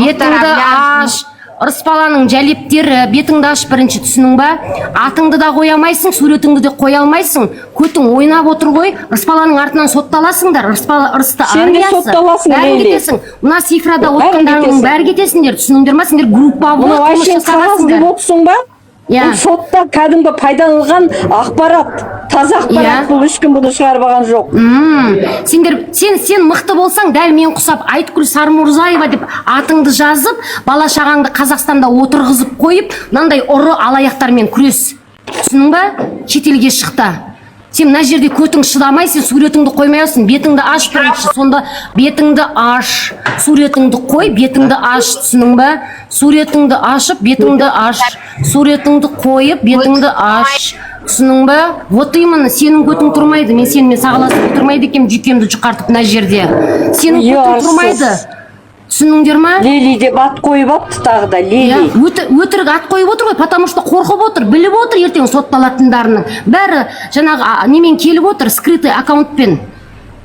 A: Бетіңді аш, ұрыспаланың жәлептері, бетіңді аш бірінші, түсінің ба? Атыңды да қойамайсың, суретіңді де қоя алмайсың. Көтің ойнап отыр ғой, ұрыспаланың артынан сотталасыңдар, ұрысты армиясы, бәрін кетесің. Мына цифрада отқандарының бәрі кетесіңдер, түсініңдер ма? Сендер группа болып қылмыс жасағасыңдар.
B: Сотта кәдімгі пайдаланылған ақпарат, таза ақпарат, бұл ешкім бұны шығарбаған жоқ.
A: Сен мықты болсаң, дәл мен құсап Айтгүл Сармурзаева деп атыңды жазып, бала шағаңды Қазақстанда отырғызып қойып, мынандай ұры алаяқтармен күрес. Түсінің ба? Шетелге шықта. Сен мына жерде көтің шыдамай, сен суретіңді қоймай алсың, бетіңді аш бірінші, сонда бетіңді аш, суретіңді қой, бетіңді аш, түсінің ба? Суретіңді ашып, бетіңді аш, суретіңді қойып, бетіңді аш, түсінің ба? Вот именно, сенің көтің тұрмайды, мен сенімен сағаласып тұрмайды екем, жүйкемді жұқартып мына жерде. Сенің көтің тұрмайды. Түсініңдер ма?
B: Лили деп ат қойып апты тағы да, Лили.
A: Өтірік ат қойып отыр ғой, потому что қорқып отыр, біліп отыр ертең сотталатындарының. Бәрі жаңағы немен келіп отыр, скрытый аккаунтпен.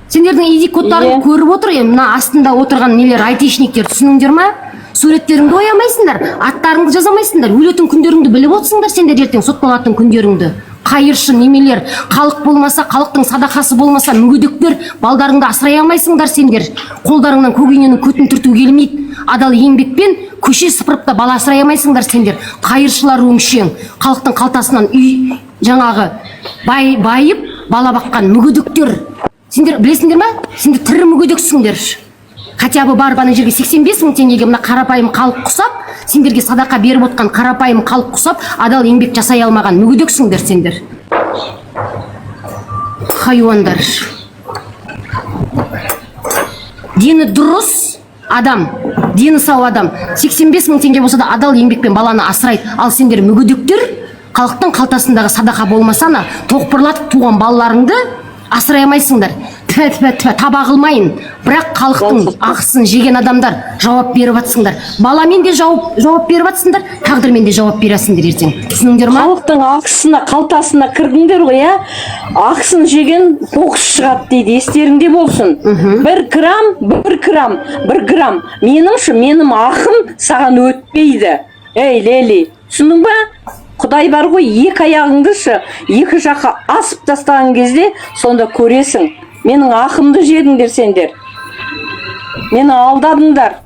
A: Сендердің иди кодтарын көріп отыр, мына астында отырған нелер, айтишниктер, түсініңдер ма? Суреттеріңді оямайсыңдар, аттарыңды жазамайсыңдар, өлетін күндеріңді біліп отырсыңдар сендер ертең сотталатын күндеріңді. Қайыршы немелер, халық болмаса, халықтың садақасы болмаса, мүгедектер, балдарыңды асырай алмайсыңдар сендер. Қолдарыңнан көгененің көтін түрту келмейді. Адал еңбекпен көше сыпырып та бала асырай алмайсыңдар сендер. Қайыршылар өңшең, халықтың қалтасынан үй жаңағы байып бала баққан мүгедектер. Сендер білесіңдер ма? Сендер тірі мүгедексіңдер. Хотя бы бар бана жерге 85 мың теңгеге мына қарапайым халық құсап, сендерге садақа беріп отқан қарапайым халық құсап, адал еңбек жасай алмаған мүгедексіңдер сендер. Хайуандар. Дені дұрыс адам, дені сау адам 85 мың теңге болса да адал еңбекпен баланы асырайды. Ал сендер мүгедектер, халықтың қалтасындағы садақа болмасана, тоқпырлатып туған балаларыңды асырай алмайсыңдар. Таба қылмайын, бірақ халықтың ақысын жеген адамдар жауап беріп атсыңдар. Баламен де жауап беріп атсыңдар, тағдырмен де жауап бересіңдер ертең. Түсініңдер ма?
B: Халықтың ақысына, қалтасына кірдіңдер ғой, ақысын жеген қоқыс шығады дейді, естеріңде болсын. 1 грамм. Менің ақым саған өтпейді. Ей, Лели, түсінің ба? Құдай бар ғой, екі аяғыңдышы, екі жаққа асып тастаған кезде, сонда көресің. Менің ақымды жедіңдер сендер. Мені алдадыңдар.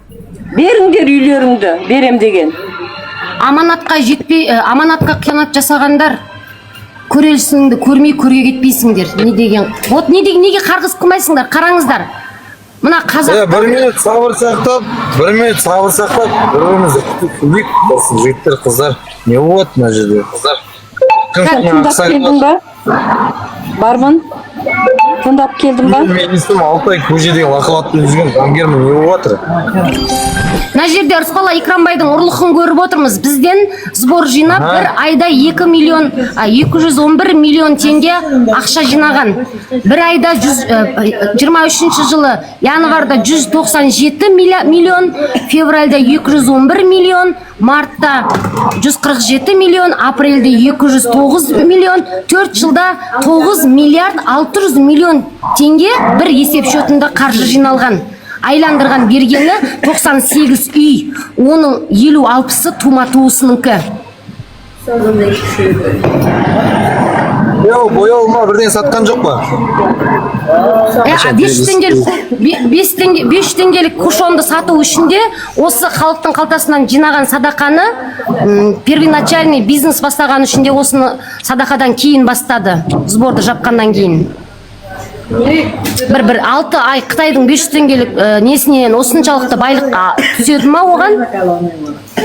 B: Беріңдер үйлеріңді, берем деген.
A: Аманатқа қиянат жасағандар, көрелісіңді көрмей көрге кетпейсіңдер. Не деген? Вот неге қарғыс қылмайсыңдар? Қараңыздар. Мына қазақ
I: бір минут сабыр сақтап, бір-бірімізді күтейік, осы жігіттер, қыздар. Не болады мына жерде? Қыздар.
B: Тыңдап келдің ба? Бармын. Тыңдап келдің ба?
I: Мен естім Алтай көшедегі лақылатып жүрген заңгермін, не болып жатыр?
A: мына жерде Рысбала Икрамбайдың ұрлығын көріп отырмыз. Бізден сбор жинап бір айда 211 миллион теңге ақша жинаған. Bir ayda 23 жылы январда 197 миллион, февральда 211 миллион, мартта 147 миллион, апрельде 209 миллион, 4 жылда 9 миллиард 600 миллион теңге бір есеп шотында қаржы жиналған. Айландырған бергені 98 үй, оның 50-60-ы тума-туысыныңкі.
I: Бояуыма бірден сатқан жоқ па?
A: 5 теңгелік кушонды сату үшінде осы халықтың қалтасынан жинаған садақаны первоначальный бизнес бастаған үшінде осыны садақадан кейін бастады, сборды жапқаннан кейін. Бір 6 ай Қытайдың 500 теңгелік несінен осыншалықты байлық түседі ма оған?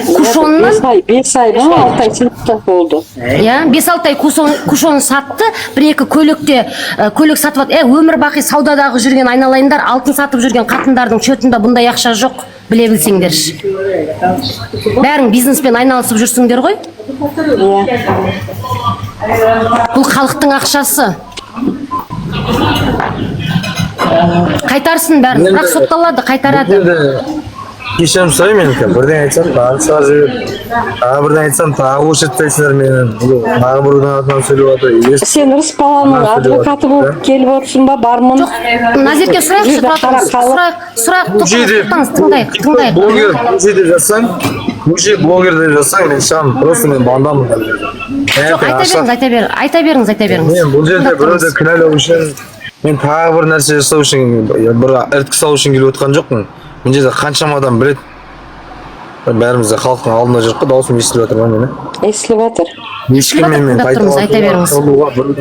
A: Кушоннан
B: 5 ай, 6 ай сатты болды.
A: 5-6 ай кушон сатты, бір-екі көлік сатып ат. Өмір бақи саудадағы жүрген айналайындар, алтын сатып жүрген қатындардың шотында бұндай ақша жоқ, біле білсеңдерші. Бәрің бизнеспен айналысып жүрсіңдер ғой? Бұл халықтың ақшасы. Қайтарсын бәрін, бірақ сотталады, қайтарады.
I: Кешірім сұраймын менікі, бірден айтсам тағы шығар жібер, тағы бірден айтсам тағы өшеттейсіңдер менің, тағы бірдің атынан сөйлеп отыр.
B: Сен Рысбаланың адвокаты болып келіп отырсың ба, бармын?
A: Жоқ, Назерке сұрайықшы, сұрайық, тоқтаңыз, тыңдайық.
I: Көше деп жазсаң, көше блогер деп жазсаң, мен шығамын, просто мен бандамын.
A: Жоқ, айта беріңіз.
I: Мен бұл жерде біреуді кінәлау үшін, мен тағы бір нәрсе жасау үшін, бір ірткі салу үшін келіп отқан жоқпын. Мен жерде қаншама адам білет. Бәріміз де халықтың алдында жүріп қой, даусым естіліп жатыр ма мені?
B: Естіліп жатыр.
A: Ешкіммен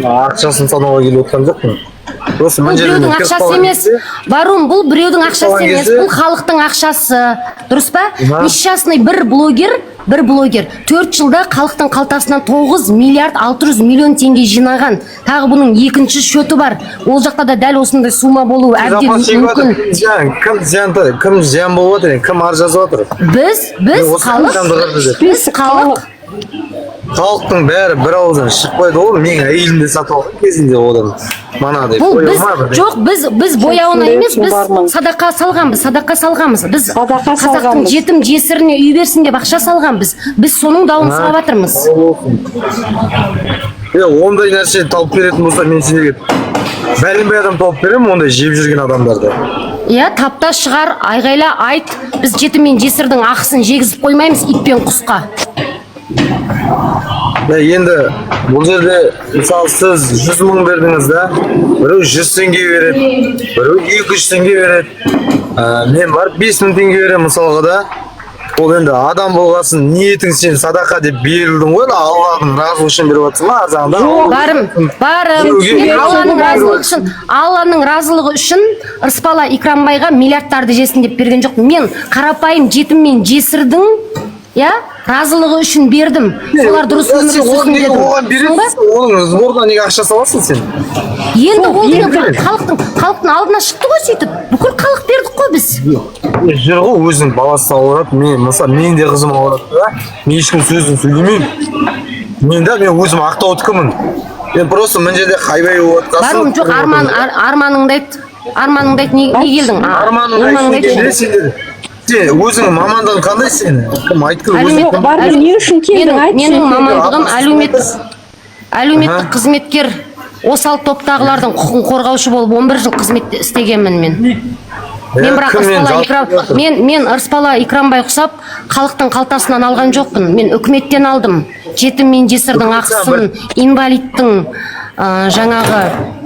I: ақшасын санауға келіп отқан жоқпын.
A: Бұл біреудің ақшасы емес, Барун, бұл біреудің ақшасы емес, бұл халықтың ақшасы. Дұрыс па? Несчастный бір блогер 4 жылда халықтың қалтасынан 9 миллиард 600 миллион теңге жинаған. Тағы бұның екінші шөті бар. Ол жақта да дәл осындай сума болуы әбден мүмкін.
I: Кім зиян болып отыр, кім ар жазып отыр?
A: Біз халық.
I: Халықтың бәрі бір ауыздан шықпайды ғой, мен әйелімді сатып алған кезінде одан.
A: Біз бояуына емес, біз садақа салғанбыз. Біз қазақтың жетім жесіріне үй берсін деп ақша салғанбыз. Біз соның дауын сұрап жатырмыз.
I: Ондай нәрсе тауып беретін болса, мен сендерге бәленбай адам тауып беремін, ондай жеп жүрген адамдарды.
A: Тапта шығар, айғайла айт, біз жетім мен жесірдің ақысын жегізіп қоймаймыз итпен құсқа.
I: Енді бұл жерде мысалы сіз 100 мың бердіңіз да, біреу 100 теңге береді, біреу 200 теңге береді, мен бар 5000 теңге беремін мысалға да. Ол енді адам болғасын, ниетің сен садақа деп берілдің ғой, Алланың разылығы үшін беріп жатсың ба арзағында? Алланың разылығы үшін Рысбала Икрамбайға миллиардтарды жесін деп берген жоқ. Мен қарапайым жетім мен жесірдің разылығы үшін бердім. Солар дұрыс өмір сүрсін дедім. Оның сборына неге ақша саласың сен?
A: Енді ол деген халықтың алдына шықты ғой сөйтіп. Бүкіл халық бердік қой біз.
I: Жүр ғой өзің баласы ауырады. Мен де қызым ауырады да. Мен ешкім сөзін сөйлемеймін. Мен өзім ақтаудікімін. Мен просто мына жерде хайбай болып отқасын.
A: Барым жоқ, арманыңды айт. Не келдің?
I: Арманыңды айт. Сен өзің мамандығың қандай сен? Кім айтқыр өзің?
B: Не үшін келдің айт?
A: Менің мамандығым әлеуметтік қызметкер, осал топтағылардың құқығын қорғаушы болып 11 жыл қызмет істегенмін мен. Мен Рысбала Икрамбай ұқсап, халықтың қалтасынан алған жоқпын. Мен үкіметтен алдым. Жетім мен жесірдің ақысын, инвалидтің жаңағы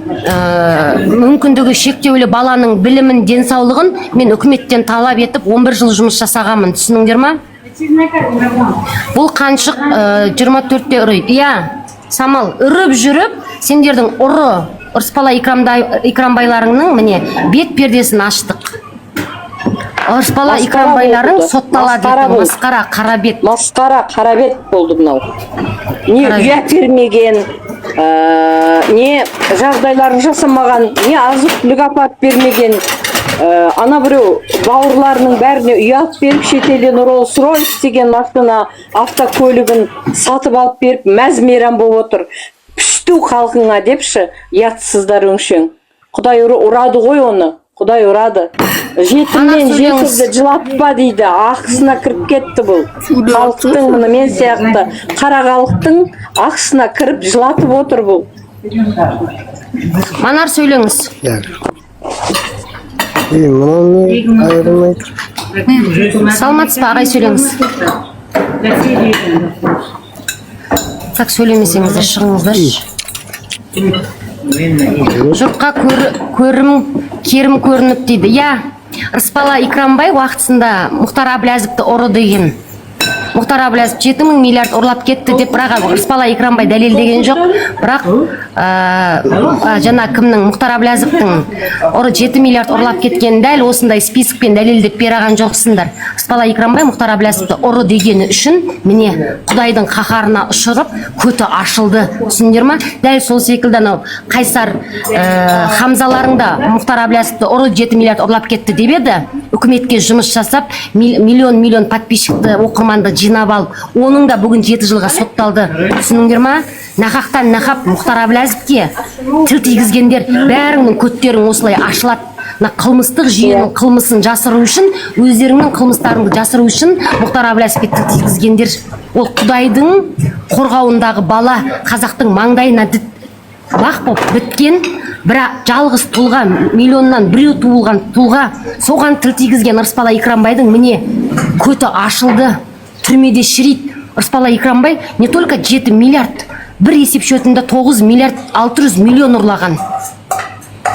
A: мүмкіндігі шектеулі баланың білімін, денсаулығын мен үкіметтен талап етіп 11 жыл жұмыс жасағанмын. Түсініңдер ма? Бұл қаншық 24-те үрей. Самал, үріп жүріп, сендердің ұры Ырысбала Икрамбайларыңның міне бет пердесін аштық. Ырысбала Икрамбайларың сотталады ертең. Масқара, қара бет.
B: Масқара, қара бет болды мынау. Не ұят бермеген, не жағдайларын жасамаған, не азық-түлік апарып бермеген. Ана біреу бауырларының бәріне ұят беріп, шетелден Rolls-Royce деген машина, автокөлігін сатып алып беріп, мәз-мейрам болып отыр. Пішту халқыңа депші, ұятсыздар өңшең. Құдай ұрады ғой оны, Құдай ұрады. Жетіммен жетірді жылатпа дейді, ақысына кіріп кетті бұл. Халықтың мұны мен сияқты қара халықтың ақысына кіріп жылатып отыр бұл.
A: Манар сөйлеңіз. Саламатсыз ба, ағай сөйлеңіз. Так сөйлемесеңіз де шығыңыздаршы. Жұртқа керім көрініп дейді. Я, Ырысбала Икрамбай уақытысында Мұхтар Әблязовты ұры деген. Мұхтар Әблязов 7 миллиард ұрлап кетті деп, бірақ Ырысбала Икрамбай дәлелдеген жоқ. Бірақ жана кімнің Мұхтар Әблязовтың ұры 7 миллиард ұрлап кеткен дәл осындай списокпен дәлелдеп бераған жоқсыңдар. Ырысбала Икрамбай Мұхтар Әблязовты ұры дегені үшін міне Құдайдың қаһарына ұшырып, көті ашылды. Түсіндер ма? Дәл сол секілді анау Қайсар Хамзаларыңда Мұхтар Әблязовты ұры 7 миллиард ұрлап кетті деп еді. Үкіметке жұмыс жасап, миллион подписчикті, оқырманды жинап алып, оның да бүгін 7 жылға сотталды. Түсініңдер ма? Нақақтан нақап Мұхтар Әблязовке тіл тигізгендер бәріңнің көттерің осылай ашылады. Қылмыстық жүйенің қылмысын жасыру үшін, өздеріңнің қылмыстарыңды жасыру үшін Мұхтар Әблязовке тіл тигізгендер. Ол Құдайдың қорғауындағы бала, қазақтың маңдайына бақ болып біткен, бірақ жалғыз тұлға, миллионнан біреу туылған тұлға, соған тіл тигізген Ырысбала Икрамбайдың міне көті ашылды, түрмеде шірейді. Ырысбала Икрамбай не только 7 миллиард, бір есеп шотында 9 миллиард 600 миллион ұрлаған.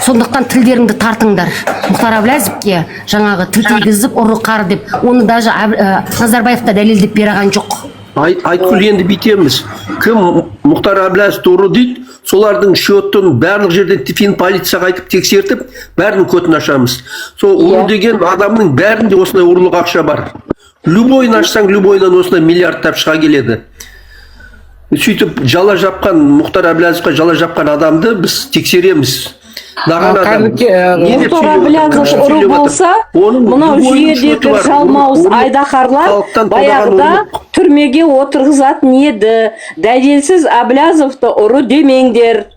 A: Сондықтан тілдеріңді тартыңдар. Мұхтар Әблязовке жаңағы тіл тигізіп ұры қар деп, оны даже Назарбаев та дәлелдеп берген жоқ.
E: Айткүл енді битеміз. Кім Мұхтар Әблязовты ұры дейді, солардың счетін барлық жерден тифин полицияға айтып тексертіп, бәрінің көтін ашамыз. Сол ұры деген адамның бәрінде осындай ұрлық ақша бар. Любойын ашсаң, любойынан осындай миллиардтап шыға келеді. Сөйтіп жала жапқан, Мұхтар Әблязовқа жала жапқан адамды біз тексереміз.
B: Мұхтар Әблязов ұры болса, мынау жүйедегі жалмауыз айдахарлар баяғыда түрмеге отырғызатын еді. Дәлелсіз Әблязовты ұры демеңдер.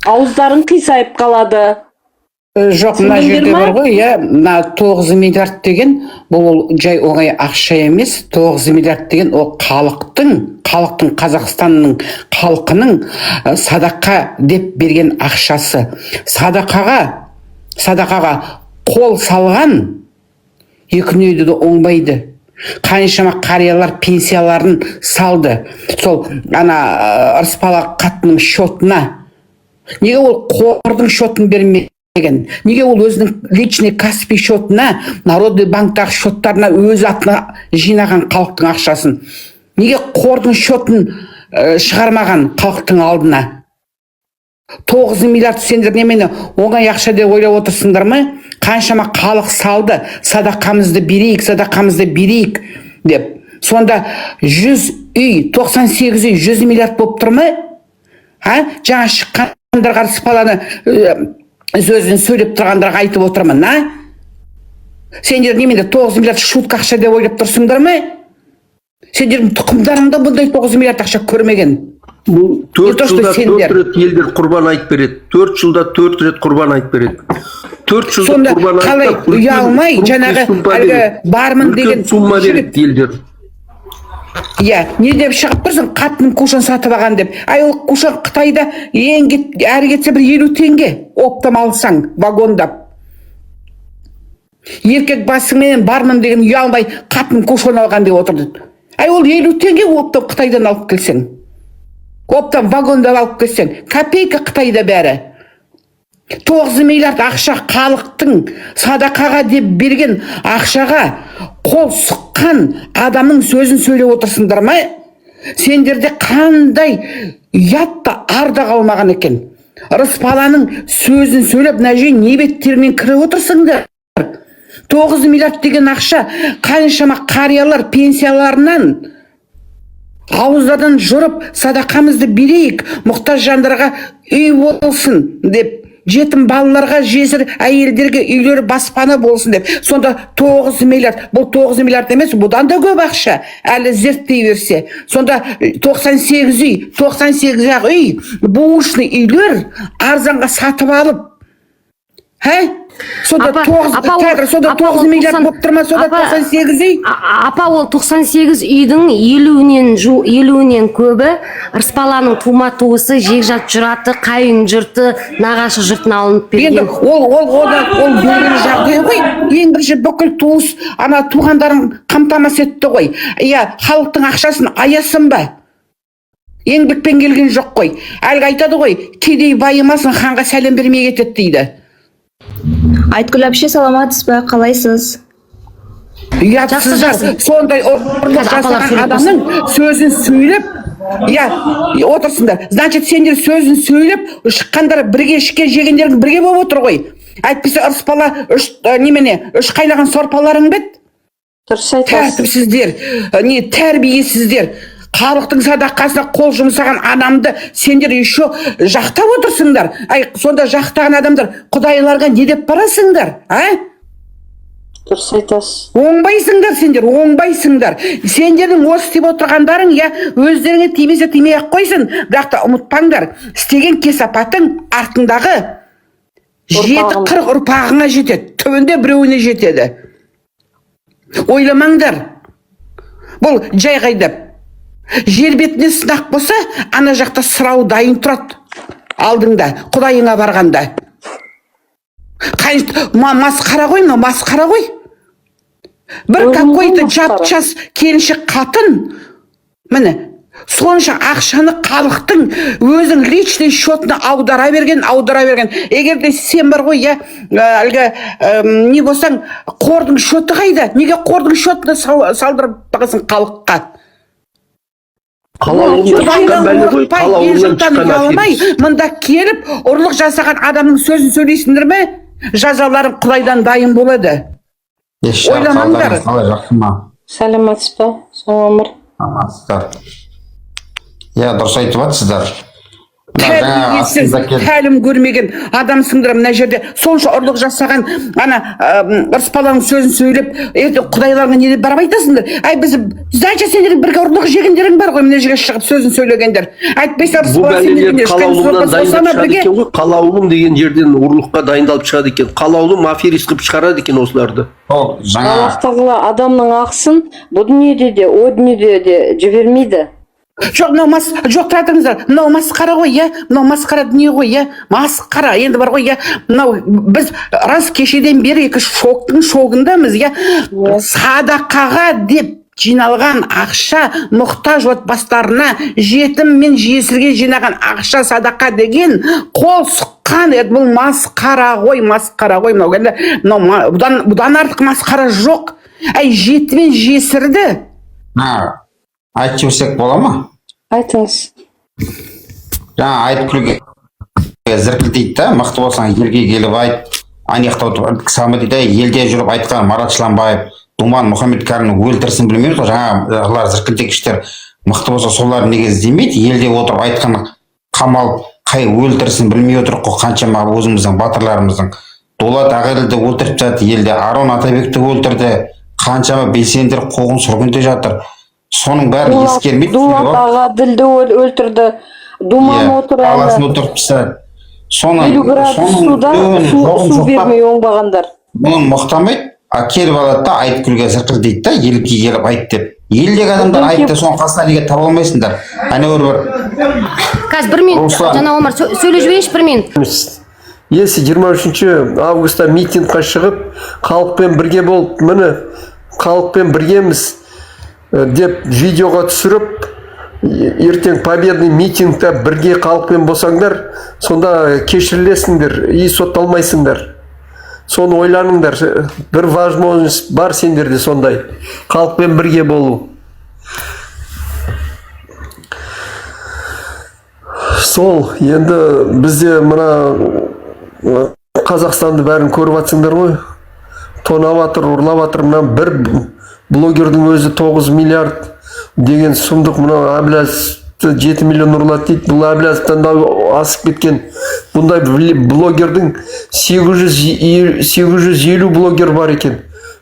B: Ауыздарын қисайып қалады.
G: Жоқ, мына жерде бар ғой, мына 9 миллиард деген бұл жай оңай ақша емес. 9 миллиард деген ол халықтың Қазақстанның халқының садақа деп берген ақшасы. Садақаға қол салған екі дүниеде де оңбайды. Қаншама қариялар пенсияларын салды. Сол ана Ырысбала қатының шотына. Неге ол қордың шотын бермеген? Неге ол өзінің личный Каспий шотына, Народный банктағы шоттарына өз атына жинаған халықтың ақшасын? Неге қордың шотын шығармаған халықтың алдына? 9 миллиард сендер немені оңай ақша деп ойлап отырсыңдар ма? Қаншама халық салды, садақамызды берейік деп. Сонда 100 үй, 98 үй 100 миллиард болып тұр ма? Жаңа шыққандарға Ырысбаланы сөзін сөйлеп тұрғандарға айтып отырмын, Сендер немені 9 миллиард шутка ақша деп ойлап тұрсыңдар ма? Сендердің тұқымдарыңда бұндай 9 миллиард ақша көрмеген.
E: 4 жылда 4 рет елдер құрбан айтып береді. 4 жылда 4 рет құрбан айтып береді. 4 жылда құрбан айтып.
G: Сонда қалай ұялмай жаңағы бармын деген
E: сумма береді елдер.
G: Не деп шығып тұрсың, қатының кушан сатып алған деп. Ол кушан Қытайда әрі кетсе бір 50 теңге оптам алсаң, вагондап. Еркек басыңмен бармын деген ұялмай қатын кушан алған деп отырды. Ол 50 теңге оптам Қытайдан алып келсең. Оптам вагондап алып келсең. Копейка Қытайда бәрі. 9 миллиард ақша халықтың садақаға деп берген ақшаға қол сұққан адамның сөзін сөйлеп отырсыңдар ма? Сендерде қандай ұятты арда қалмаған екен. Рысбаланың сөзін сөйлеп, мына жерге не беттеріңмен кіріп отырсыңдар? 9 миллиард деген ақша қаншама қариялар пенсияларынан ауыздардан жұрып садақамызды берейік, мұқтаж жандарға үй болсын деп, жетім балаларға, жесір әйелдерге үйлер баспана болсын деп. Сонда 9 миллиард, бұл 9 миллиард емес, бұдан да көп ақша, әлі зерттей берсе. Сонда 98 үй, 98 ақ үй, бұлышны үйлер арзанға сатып алып, сонда 9 миллиард болып тұрма, сонда 98 үй?
A: Апа, ол 98 үйдің 50-нен көбі Рысбаланың тума туысы, жекжат жұраты, қайын жұрты, нағашы жұртына алынып берген.
G: Енді ол бөлген жағдай ғой. Ең бірінші бүкіл туыс, ана туғандарын қамтамасыз етті ғой. Халықтың ақшасын аясын ба? Еңбекпен келген жоқ қой. Әлгі айтады ғой, кедей байымасын, ханға сәлем бермей кетеді дейді.
C: Айткүл әпше, саламатсыз ба, қалайсыз?
G: Ұятсыздар, сондай ұрлық жасаған адамның сөзін сөйлеп, отырсыңдар. Значит, сендер сөзін сөйлеп, шыққандар бірге, ішкен жегендерің бірге болып отыр ғой. Әйтпесе Рысбала үш қайлаған сорпаларың бет?
B: Дұрыс айтасыз.
G: Тәртіпсіздер, тәрбиесіздер. Халықтың садақасына қол жұмсаған адамды сендер еще жақтап отырсыңдар. Сонда жақтаған адамдар құдайларға не деп барасыңдар?
B: Дұрыс айтасыз.
G: Оңбайсыңдар сендер, оңбайсыңдар. Сендердің осы істеп отырғандарың өздеріңе тимесе тимей ақ қойсын. Бірақ та ұмытпаңдар, істеген кесапатың артындағы 7-40 ұрпағыңа жетеді, түбінде біреуіне жетеді. Ойламаңдар. Бұл жай қайдап. Жер бетіне сынақ болса, ана жақта сұрау дайын тұрады. Алдыңда, құдайыңа барғанда. Масқара ғой, масқара ғой. Бір какой-то жат-жас келіншек қатын, міне, сонша ақшаны халықтың өзің личный счетына аудара берген. Егер де сен бар ғой, не болсаң, қордың счеты қайда? Неге қордың счетына салдырып бағасың халыққа? Мұнда келіп, ұрлық жасаған адамның сөзін сөйлейсіңдер ме? Жазаларың Құдайдан дайын болады. Ойламаңдар.
B: Сәлематсыз ба, Жаңа өмір?
F: Дұрыс айтып жатсыздар.
G: Тәрбиесіз, тәлім көрмеген адамсыңдар мына жерде. Сонша ұрлық жасаған, Рысбаланың сөзін сөйлеп, құдайларға не деп барып айтасыңдар? Біз, значит, сендердің бірге ұрлық жегендерің бар ғой, мына жерге шығып сөзін сөйлегендер. Әйтпесе Рысбала сендерге
E: қалаулым деген жерден ұрлыққа дайындалып шығады екен. Қалаулым аферист қылып шығарады екен осыларды.
B: Аллах тағала адамның ақысын бұл дүниеде де, о дүниеде де жібермейді.
G: Жоқ, тұра тұрыңыздар, мынау масқара ғой, мынау масқара дүние ғой, масқара. Енді бар ғой, біз рас кешеден бері шоқтың шогындамыз, садақаға деп жиналған ақша, мұқтаж отбасыларына, жетім мен жесірге жинаған ақша садақа деген қол сұққан, бұл масқара ғой, бұдан артық масқара жоқ. Жетім мен жесірді
F: айтып жіберсек бола ма?
B: Айтыңыз.
F: Жаңа Айткүлге зіркілдейді да, мықты болсаң елге келіп айт, анықтау кісамы дейді, елде жүріп айтқан Марат Шламбаев, Думан Мұхаммедкәрінің өлтірсін білмейміз ғой, жаңағылар зіркілдегіштер мықты болса солар неге іздемейді, елде отырып айтқан қамалып, қай өлтірсін білмей отырып қой, қаншама өзіміздің батырларымыздың. Дулат Ағайылды өлтіріп жатыр, елде Арон Атабекті өлтірді, қаншама белсенділер қуғын сүргінде жатыр. Соның бәрі ескермейді.
B: Дулат Ағаділді өлтірді, Думан отырады.
F: Аласын отырып тастады.
B: Елу градус суда су бермей оңбағандар.
F: Бұның мұқтамайды, келіп алады да Айткүлге зіркілдейді да, елге келіп айт деп. Елдегі адамдар айтты, соның қасына неге таба алмайсыңдар?
A: Қазір 1 минут, Жаңа өмір, сөйлеп жіберейінші 1 минут.
E: Если 23 августта митингқа шығып, халықпен бірге болып, міне, халықпен біргеміз деп видеоға түсіріп, ертең победный митингта бірге халықпен болсаңдар, сонда кешірілесіңдер и сотталмайсыңдар. Соны ойланыңдар. Бір возможность бар сендерде сондай. Халықпен бірге болу. Сол, енді бізде мына Қазақстанды бәрін көріп атсыңдар ғой. Тонаватыр, ұрлаватыр, мына бір блогердің өзі 9 миллиард деген сұмдық, мына Әблязовты 7 миллион ұрлады дейді. Бұл Әблязовтан да асып кеткен. Бұндай блогердің 850 блогер бар екен.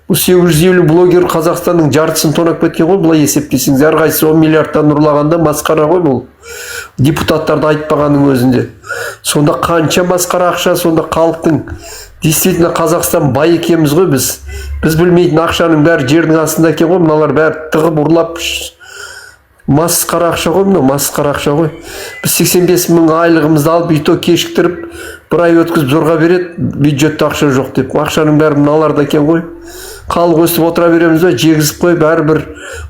E: Бұл 850 блогер Қазақстанның жартысын тонап кеткен ғой, бұлай есептесеңіз. Әрқайсысы 10 миллиардтан ұрлағанда масқара ғой бұл. Депутаттарды айтпағанның өзінде. Сонда қанша масқара ақша, сонда халықтың. Действительно Қазақстан бай екенбіз ғой біз. Біз білмейтін ақшаның бәрі жердің астында екен ғой, мыналар бәрі тығып ұрлап. Масқара ақша ғой, мынау масқара ақша ғой. Біз 85 мың айлығымызды алып, үйто кешіктіріп, бір ай өткізіп зорға береді, бюджетте ақша жоқ деп. Ақшаның бәрі мыналарда екен ғой. Халық өстіп отыра береміз бе, жегізіп қойып, бәрібір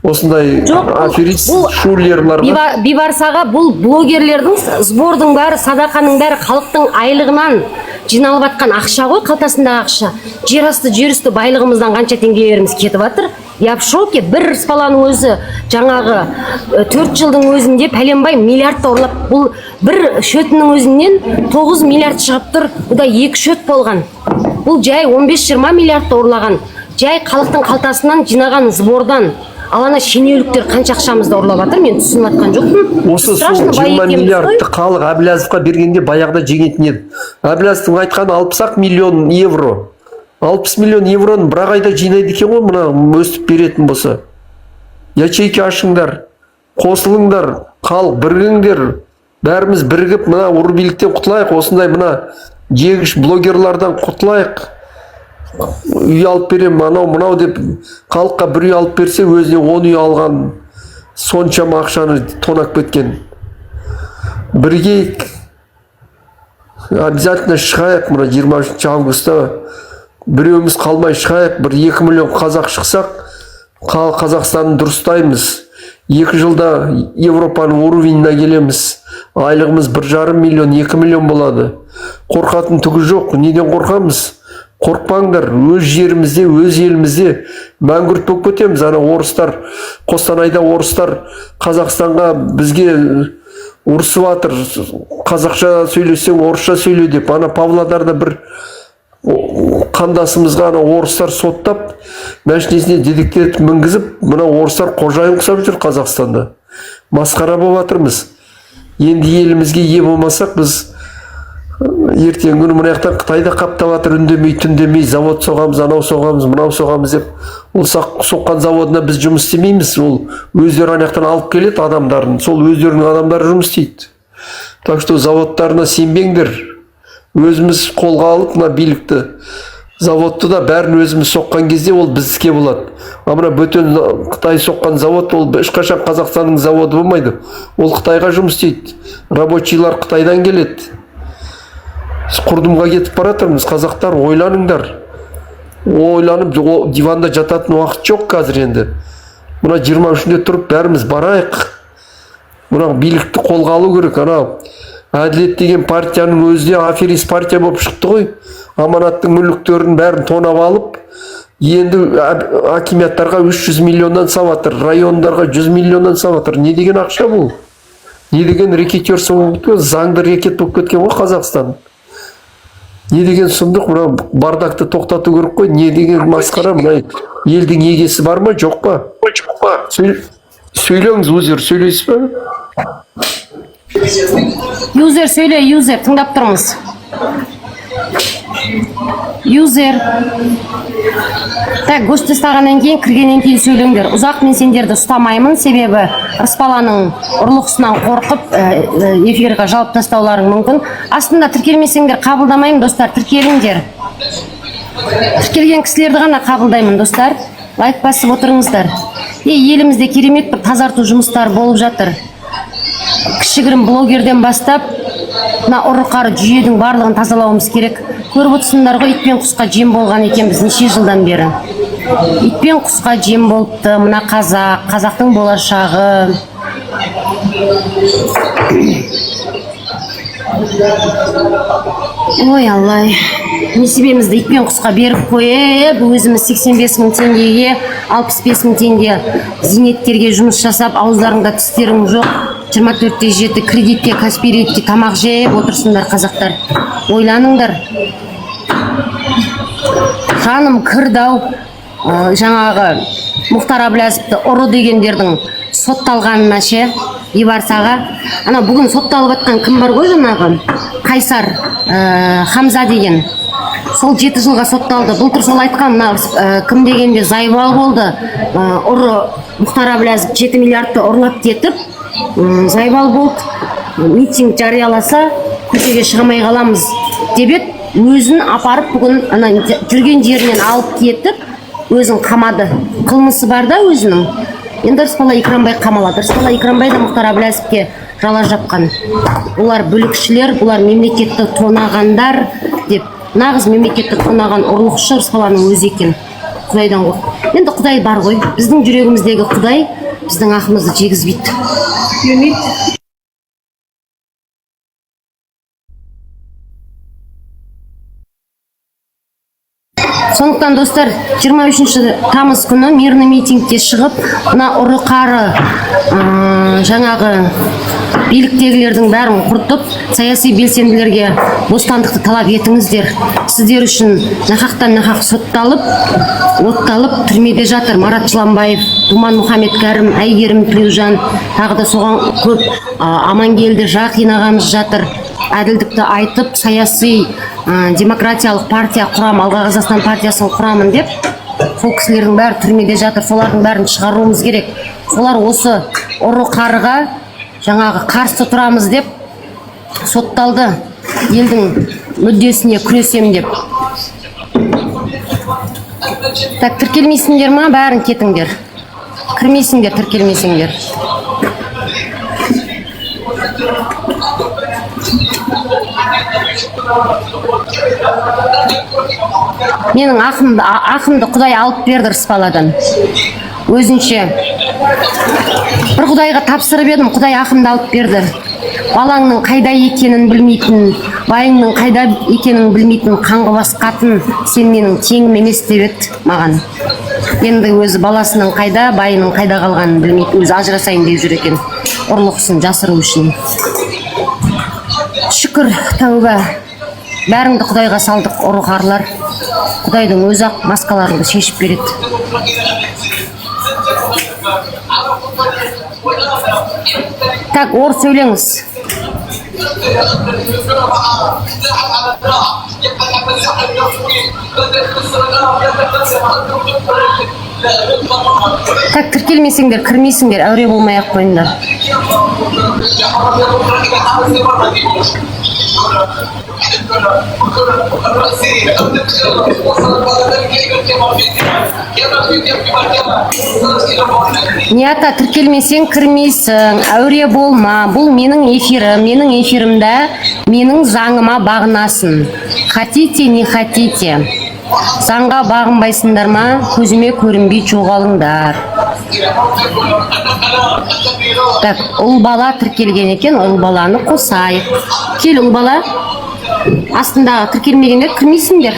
E: осындай аферист шулерларға.
A: Бибарсаға бұл блогерлердің сбордың бәрі, садақаның бәрі халықтың айлығынан жиналып атқан ақша ғой, қалтасындағы ақша. Жер үсті байлығымыздан қанша теңге береміз кетіп жатыр. Я в шоке. Бір Рысбаланың өзі жаңағы 4 жылдың өзінде пәленбай миллиардты ұрлап, бұл бір шөтінің өзінен 9 миллиард шығып тұр. Бұда 2 шөт болған. Бұл жай 15-20 миллиардты ұрлаған. Жай халықтың қалтасынан жинаған сбордан. Ал ана шенеуліктер қанша ақшамызды ұрлап жатыр, мен түсініп жатқан жоқпын.
E: Осы сол 20 миллиардты халық Әблязовқа бергенде баяғыда жеңетін еді. Әблязовтың айтқаны 60 миллион евро. 60 миллион евроны бір айда жинайды екен ғой, мына өстіп беретін болса. Ячейка ашыңдар, қосылыңдар, халық бірігіңдер. Бәріміз бірігіп мына ұры-биліктен құтылайық, осындай мына жегіш блогерлардан құтылайық. Үй алып берем, анау-мынау деп халыққа бір үй алып берсе, өзіне 10 үй алған, соншама ақшаны тонап кеткен. Біргейік, обязательно шығайық, мына 23 августта біреуіміз қалмай шығайық, бір 2 миллион қазақ шықсақ, Қазақстанды дұрыстаймыз. 2 жылда Европаның уровеніне келеміз. Айлығымыз 1,5 миллион, 2 миллион болады. Қорқатын түгі жоқ, неден қорқамыз? Қорқпаңдар, өз жерімізде, өз елімізде мәңгүрт болып кетеміз. Ана орыстар, Қостанайда орыстар Қазақстанға бізге ұрысып жатыр. Қазақша сөйлесең, орысша сөйле деп. Ана Павлодарда бір қандасымызға ана орыстар соттап, мәшинесіне дедектетіп мінгізіп, мына орыстар қожайын құсап жүр Қазақстанда. Масқара болып жатырмыз. Енді елімізге ие болмасақ, біз ертең күні мына жақтан Қытайда қаптап жатыр, үндемей, түндемей, завод соғамыз, анау соғамыз, мынау соғамыз деп. Ол соққан заводына біз жұмыс істемейміз. Ол өздері ана жақтан алып келеді адамдарын. Сол өздерінің адамдары жұмыс істейді. Так что заводтарына сенбеңдер. Өзіміз қолға алып мына билікті, заводты да бәрін өзіміз соққан кезде ол біздіке болады. Амына бөтен Қытай соққан завод, ол ешқашан Қазақстанның заводы болмайды. Ол Қытайға жұмыс істейді. Рабочийлар Қытайдан келеді. Құрдымға кетіп баратырмыз, қазақтар, ойланыңдар. Ойланып, диванда жататын уақыт жоқ қазір енді. Мына 23-де тұрып бәріміз барайық. Мына билікті қолға алу керек. Ана Әділет деген партияның өзде аферист партия болып шықты ғой. Аманаттың мүліктерін бәрін тонап алып, енді акиматтарға 300 миллионнан саватыр, райондарға 100 миллионнан саватыр. Не деген ақша бұл? Не деген рекетер болып кеткен? Заңды рекет болып кеткен ғой Қазақстан. Не деген сұмдық, мына бардакты тоқтату керек қой. Не деген масқара, мына елдің егесі бар ма, жоқ па? Сөйлеңіз, өзір, сөйлейсіз ба?
A: Юзер сөйле, юзер, тыңдап тұрмыз. Юзер. Так, гош тастағаннан кейін, кіргеннен кейін сөйлеңдер. Ұзақ мен сендерді ұстамаймын, себебі Рысбаланың ұрлықсынан қорқып эфирға жауап тастауларың мүмкін. Астында тіркелмесеңдер қабылдамаймын, достар, тіркеліңдер. Тіркелген кісілерді ғана қабылдаймын, достар. Лайк басып отырыңыздар. Елімізде керемет бір тазарту жұмыстар болып жатыр. Кішігірім блогерден бастап, мына ұры-қары жүйенің барлығын тазалауымыз керек. Көріп отырсыңдар ғой, итпен құсқа жем болған екенбіз неше жылдан бері. Итпен құсқа жем болыпты, мына қазақтың болашағы. Ой, Аллай. Несібемізді итпен құсқа беріп қойып, өзіміз 85 мың теңгеге, 65 мың теңге зейнеткерге жұмыс жасап, ауыздарыңда тістерің жоқ. 24/7 кредитке, Каспий рейдке тамақ жеп отырсыңдар қазақтар. Ойланыңдар. Жаным кірді-ау, жаңағы Мұхтар Әблязовты ұры дегендердің сотталғанына ше, Ибарсаға. Ана бүгін сотталып жатқан кім бар ғой, жаңағы Қайсар Хамза деген. Сол 7 жылға сотталды. Былтыр сол айтқан, кім дегенде Зайбал болды. Ұры Мұхтар Әблязов 7 миллиардты ұрлап кетіп, Зайбал болды. Митинг жарияласа, көшеге шығамай қаламыз деп еді. Өзін апарып бүгін жүрген жерінен алып кетіп, өзін қамады. Қылмысы бар да өзінің. Енді Рысбала Икрамбай қамалады. Рысбала Икрамбай да Мұхтар Әблязовке жала жапқан. Олар бүлікшілер, олар мемлекетті тонағандар деп. Нағыз мемлекетті тонаған ұрлықшы Рысбаланың өзі екен. Құдайдан қорқ. Енді Құдай бар ғой. Біздің жүрегіміздегі Құдай біздің ақымызды жегізбейді. Сондықтан достар, 23 тамыз күні мирный митингке шығып, мына ұры қары жаңағы биліктегілердің бәрін құртып, саяси белсенділерге бостандықты талап етіңіздер. Сіздер үшін нақақтан нақақ сотталып, отталып, түрмеде жатыр Марат Жыланбаев, Думан Мұхаммед Кәрім, Әйгерім Тілеужан, тағы да соған көп Амангелді Жақин ағамыз жатыр. Әділдікті айтып, саяси демократиялық партия құрам, Алға Қазақстан партиясының құрамын деп, сол кісілердің бәрі түрмеде жатыр, солардың бәрін шығаруымыз керек. Солар осы ұры қарыға жаңағы қарсы тұрамыз деп сотталды, елдің мүддесіне күресем деп. Так, тіркелмейсіңдер ма? Бәрін кетіңдер. Кірмейсіңдер, тіркелмейсіңдер. Менің ақымды Құдай алып берді Рысбаладан. Өзінше бір Құдайға тапсырып едім, Құдай ақымды алып берді. Балаңның қайда екенін білмейтін, байыңның қайда екенін білмейтін қаңғыбас қатын, сен менің теңім емес деп еді маған. Енді өзі баласының қайда, байының қайда қалғанын білмейтін, өзі ажырасайын деп жүр екен, ұрлықсын жасыру үшін. Шүкір, тәуба. Бәріңді Құдайға салдық, ұры қарлар. Құдайдың өзі ақ маскаларыңды шешіп береді. Так, ор сөйлеңіз. Так, тіркелмесеңдер, кірмейсіңдер, әуре болмай ақ қойыңдар. Нията, тіркелмесең кірмейсің, әуре болма. Бұл менің эфирім, менің эфиримді менің заңыма бағынасың. Хотите, не хотите. Заңға бағынбайсыңдар ма, көзіме көрінбей жоғалыңдар. Так, ұл бала тіркелген екен, ұл баланы қосайық. Кел, ұл бала. Астындағы тіркелмегендер кірмейсіңдер.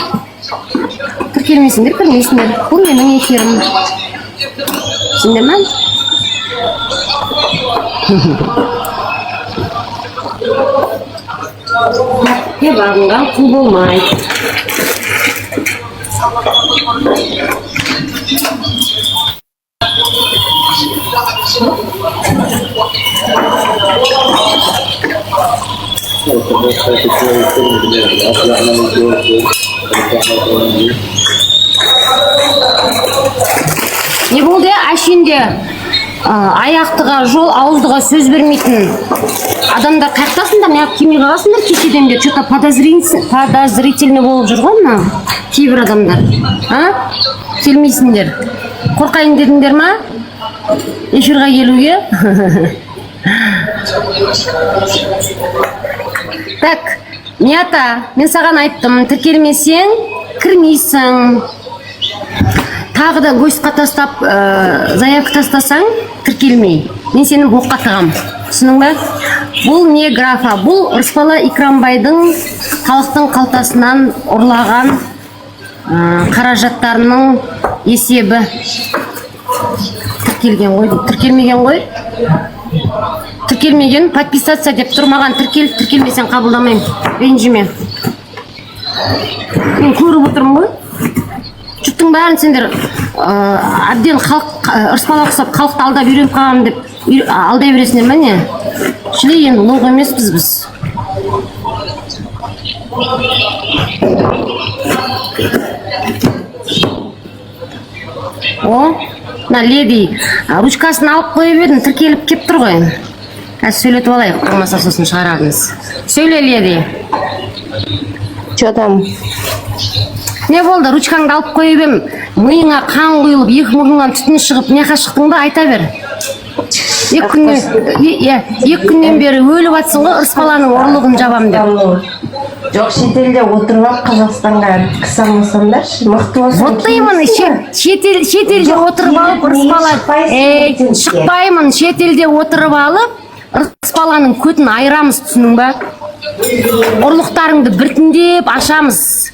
A: Тіркелмейсіңдер, кірмейсіңдер. Бұл менің эфирім. Сіңдер ме? Бағынған құл болмайды. Не болды, әшенде аяқтыға жол, ауыздыға сөз бермейтін адамдар қаяқтасыңдар, неғып келмей қаласыңдар кешеден бері, что-то подозрительный болып жүр ғой мына кейбір адамдар. Келмейсіңдер. Қорқайын дедіңдер ма? Эфирға келуге? Так, Нията, мен саған айттым, тіркелмесең, кірмейсің. Тағы да гостьқа тастап, заявка тастасаң, тіркелмей. Мен сені боққа тығам. Түсінің бе? Бұл не графа? Бұл Рысбала Икрамбайдың халықтың қалтасынан ұрлаған қаражаттарының есебі. Тіркелген ғой, тіркелмеген ғой. тіркелмеген, подписаться деп тұр, маған тіркелмесең қабылдамаймын. Ренжіме. Мен көріп отырмын ғой. Жұрттың бәрін сендер әбден ұрыспалақ ұқсап халықты алдап үйреніп қалғанмын деп алдай бересіңдер ме не? Шілей енді лоғы емеспіз біз. О, мына леди ручкасын алып қойып едім, тіркеліп кеп тұр ғой. Қазір сөйлетіп алайық, болмаса сосын шығарамыз. Сөйле, леди.
H: Жодам.
A: Не болды, ручкаңды алып қойып ем, миыңа қан құйылып, екі мұрныңнан түтін шығып, неқа шықтың ба, айта бер. Екі күннен бері өліп атсың ғой, ұрыспаланың ұрлығын жабам деп.
H: Жоқ, шетелде отырып алып Қазақстанға кісі алмасамдаршы, мықты болсын.
A: Оттаймын, шетелде отырып алып ұрыспала. Шықпаймын, шетелде отырып алып ұрыспаланың көтін айырамыз, түсінің ба? Ұрлықтарыңды біртіндеп ашамыз.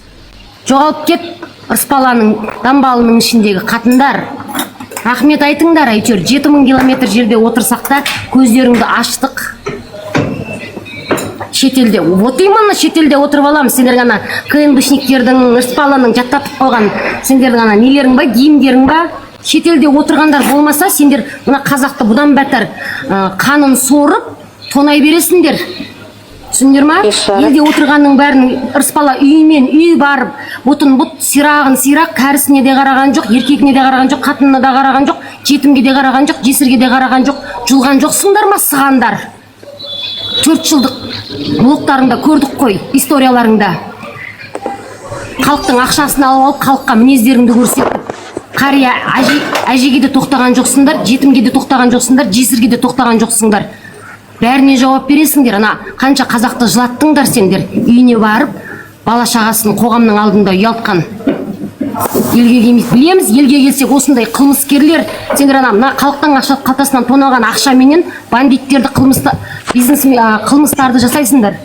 A: Жоғалып кет, ұрыспаланың дамбалының ішіндегі қатындар. Рахмет айтыңдар, әйтеуір 7000 километр жерде отырсақ та көздеріңді аштық. Шетелде, вот именно шетелде отырып аламыз. Сендер ғана КНБшниктердің, ұрыспаланың жаттатып қойған сендердің ғана нелерің ба, киімдерің ба? Шетелде отырғандар болмаса, сендер мына қазақты бұдан бәтір қанын сорып, тонай бересіңдер. Түсіндер ма? Елде отырғанның бәрін ұрыспала үймен үй барып, бұтын бұт, сирағын сирақ, кәрісіне де қараған жоқ, еркегіне де қараған жоқ, қатынына да қараған жоқ, жетімге де қараған жоқ, жесірге де қараған жоқ, жұлған жоқсыңдар ма, сығандар? 4 жылдық блоктарыңда көрдік қой, историяларыңда. Халықтың ақшасын алып алып, халыққа мінездеріңді көрсетіп, қария әжеге де тоқтаған жоқсыңдар, жетімге де тоқтаған жоқсыңдар, жесірге де тоқтаған жоқсыңдар. Бәріне жауап бересіңдер. Ана қанша қазақты жылаттыңдар сендер, үйіне барып, бала шағасын қоғамның алдында ұялтқан. Елге келмейді. Білеміз, елге келсек осындай қылмыскерлер, сендер мына халықтың қалтасынан тоналған ақшаменен бандиттерді қылмыстарды жасайсыңдар.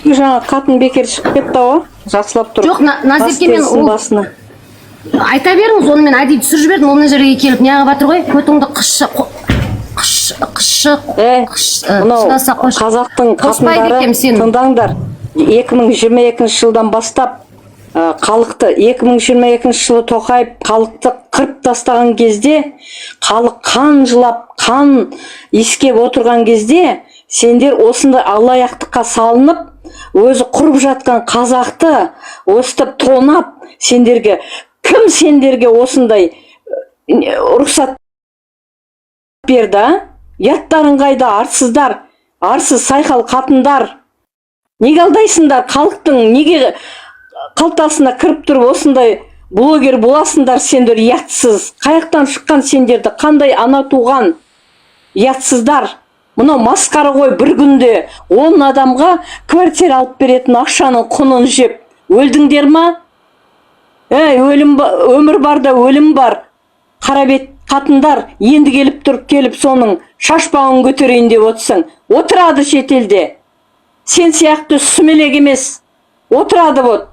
B: Жаңа қатын бекер шығып кетті ғой, жақсылап тұр.
A: Жоқ, Назерке мен ол айта беріңіз, оны мен әдейі түсіріп жібердім, оны жерге келіп неғып батыр ғой, көтіңді
B: мынау қазақтың қатындары тыңдаңдар. 2022 жылдан бастап халықты 2022 жылы Тоқаев халықты қырып тастаған кезде, халық қан жылап, қан искеп отырған кезде, сендер осындай алаяқтыққа салынып, өзі құрып жатқан қазақты өстіп тонап, сендерге кім сендерге осындай рұқсат берді? Яттарың қайда, арсыздар, арсыз сайқал қатындар. Неге алдайсыңдар? Халықтың неге қалтасына кіріп тұрып осындай блогер боласыңдар сендер, ятсыз? Қаяқтан шыққан сендерді, қандай ана туған ятсыздар? Мұнау масқара ғой, бір күнде 10 адамға квартира алып беретін ақшаның құнын жеп өлдіңдер ма? Өмір бар да өлім бар. Қарабет қатындар енді келіп соның шашпауын көтерейін деп отырсың. Отырады шетелде. Сен сияқты сүмелек емес. Отырады вот.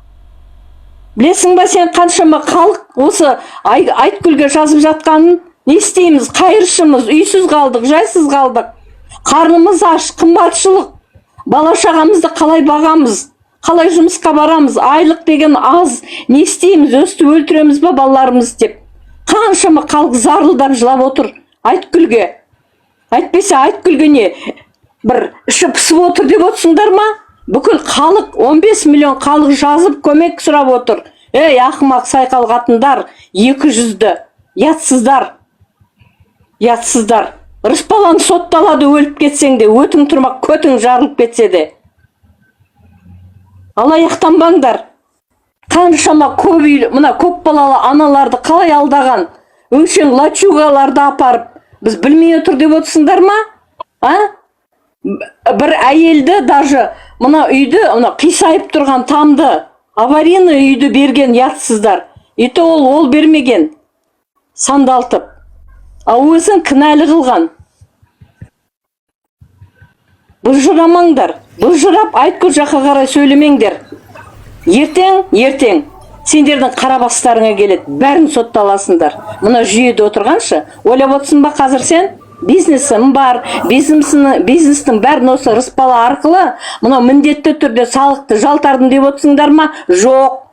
B: Білесің ба сен қаншама халық осы Айткүлге жазып жатқанын? Не істейміз? Қайыршымыз, үйсіз қалдық, жайсыз қалдық. Қарнымыз аш, қымбатшылық. Бала шағамызды қалай бағамыз? Қалай жұмысқа барамыз? Айлық деген аз. Не істейміз? Өстіп өлтіреміз ба балаларымыз деп. Қаншама халық зарлыдап жылап отыр Айткүлге. Айтпесе Айткүлге не? Бір іші пысып отыр деп отырсыңдар ма? Бүкіл халық, 15 миллион халық жазып көмек сұрап отыр. Ақымақ сайқал қатындар, 200-ді. Ятсыздар. Ятсыздар. Рысбалаң сотталады өліп кетсең де, өтің тұрмақ, көтің жарылып кетсе де. Алаяқтанбаңдар. Қаншама көп балалы аналарды қалай алдаған? Өңшең лачугаларды апарып, біз білмей отыр деп отырсыңдар ма? Бір әйелді, даже мына үйді, қисайып тұрған тамды, аварийный үйді берген ятсыздар. Ето ол бермеген, сандалтып. Өзін кінәлі қылған. Бұлжырамаңдар. Бұлжырап Айткүл жаққа қарай сөйлемеңдер. Ертең сендердің қарабастарыңа келеді, бәрін сотталасыңдар. Мұна жүйеде отырғаншы, ойлап отырсың ба қазір сен? бизнесім бар, бизнестің бәрін осы рыспала арқылы мынау міндетті түрде салықты жалтардым деп отырсыңдар ма? Жоқ.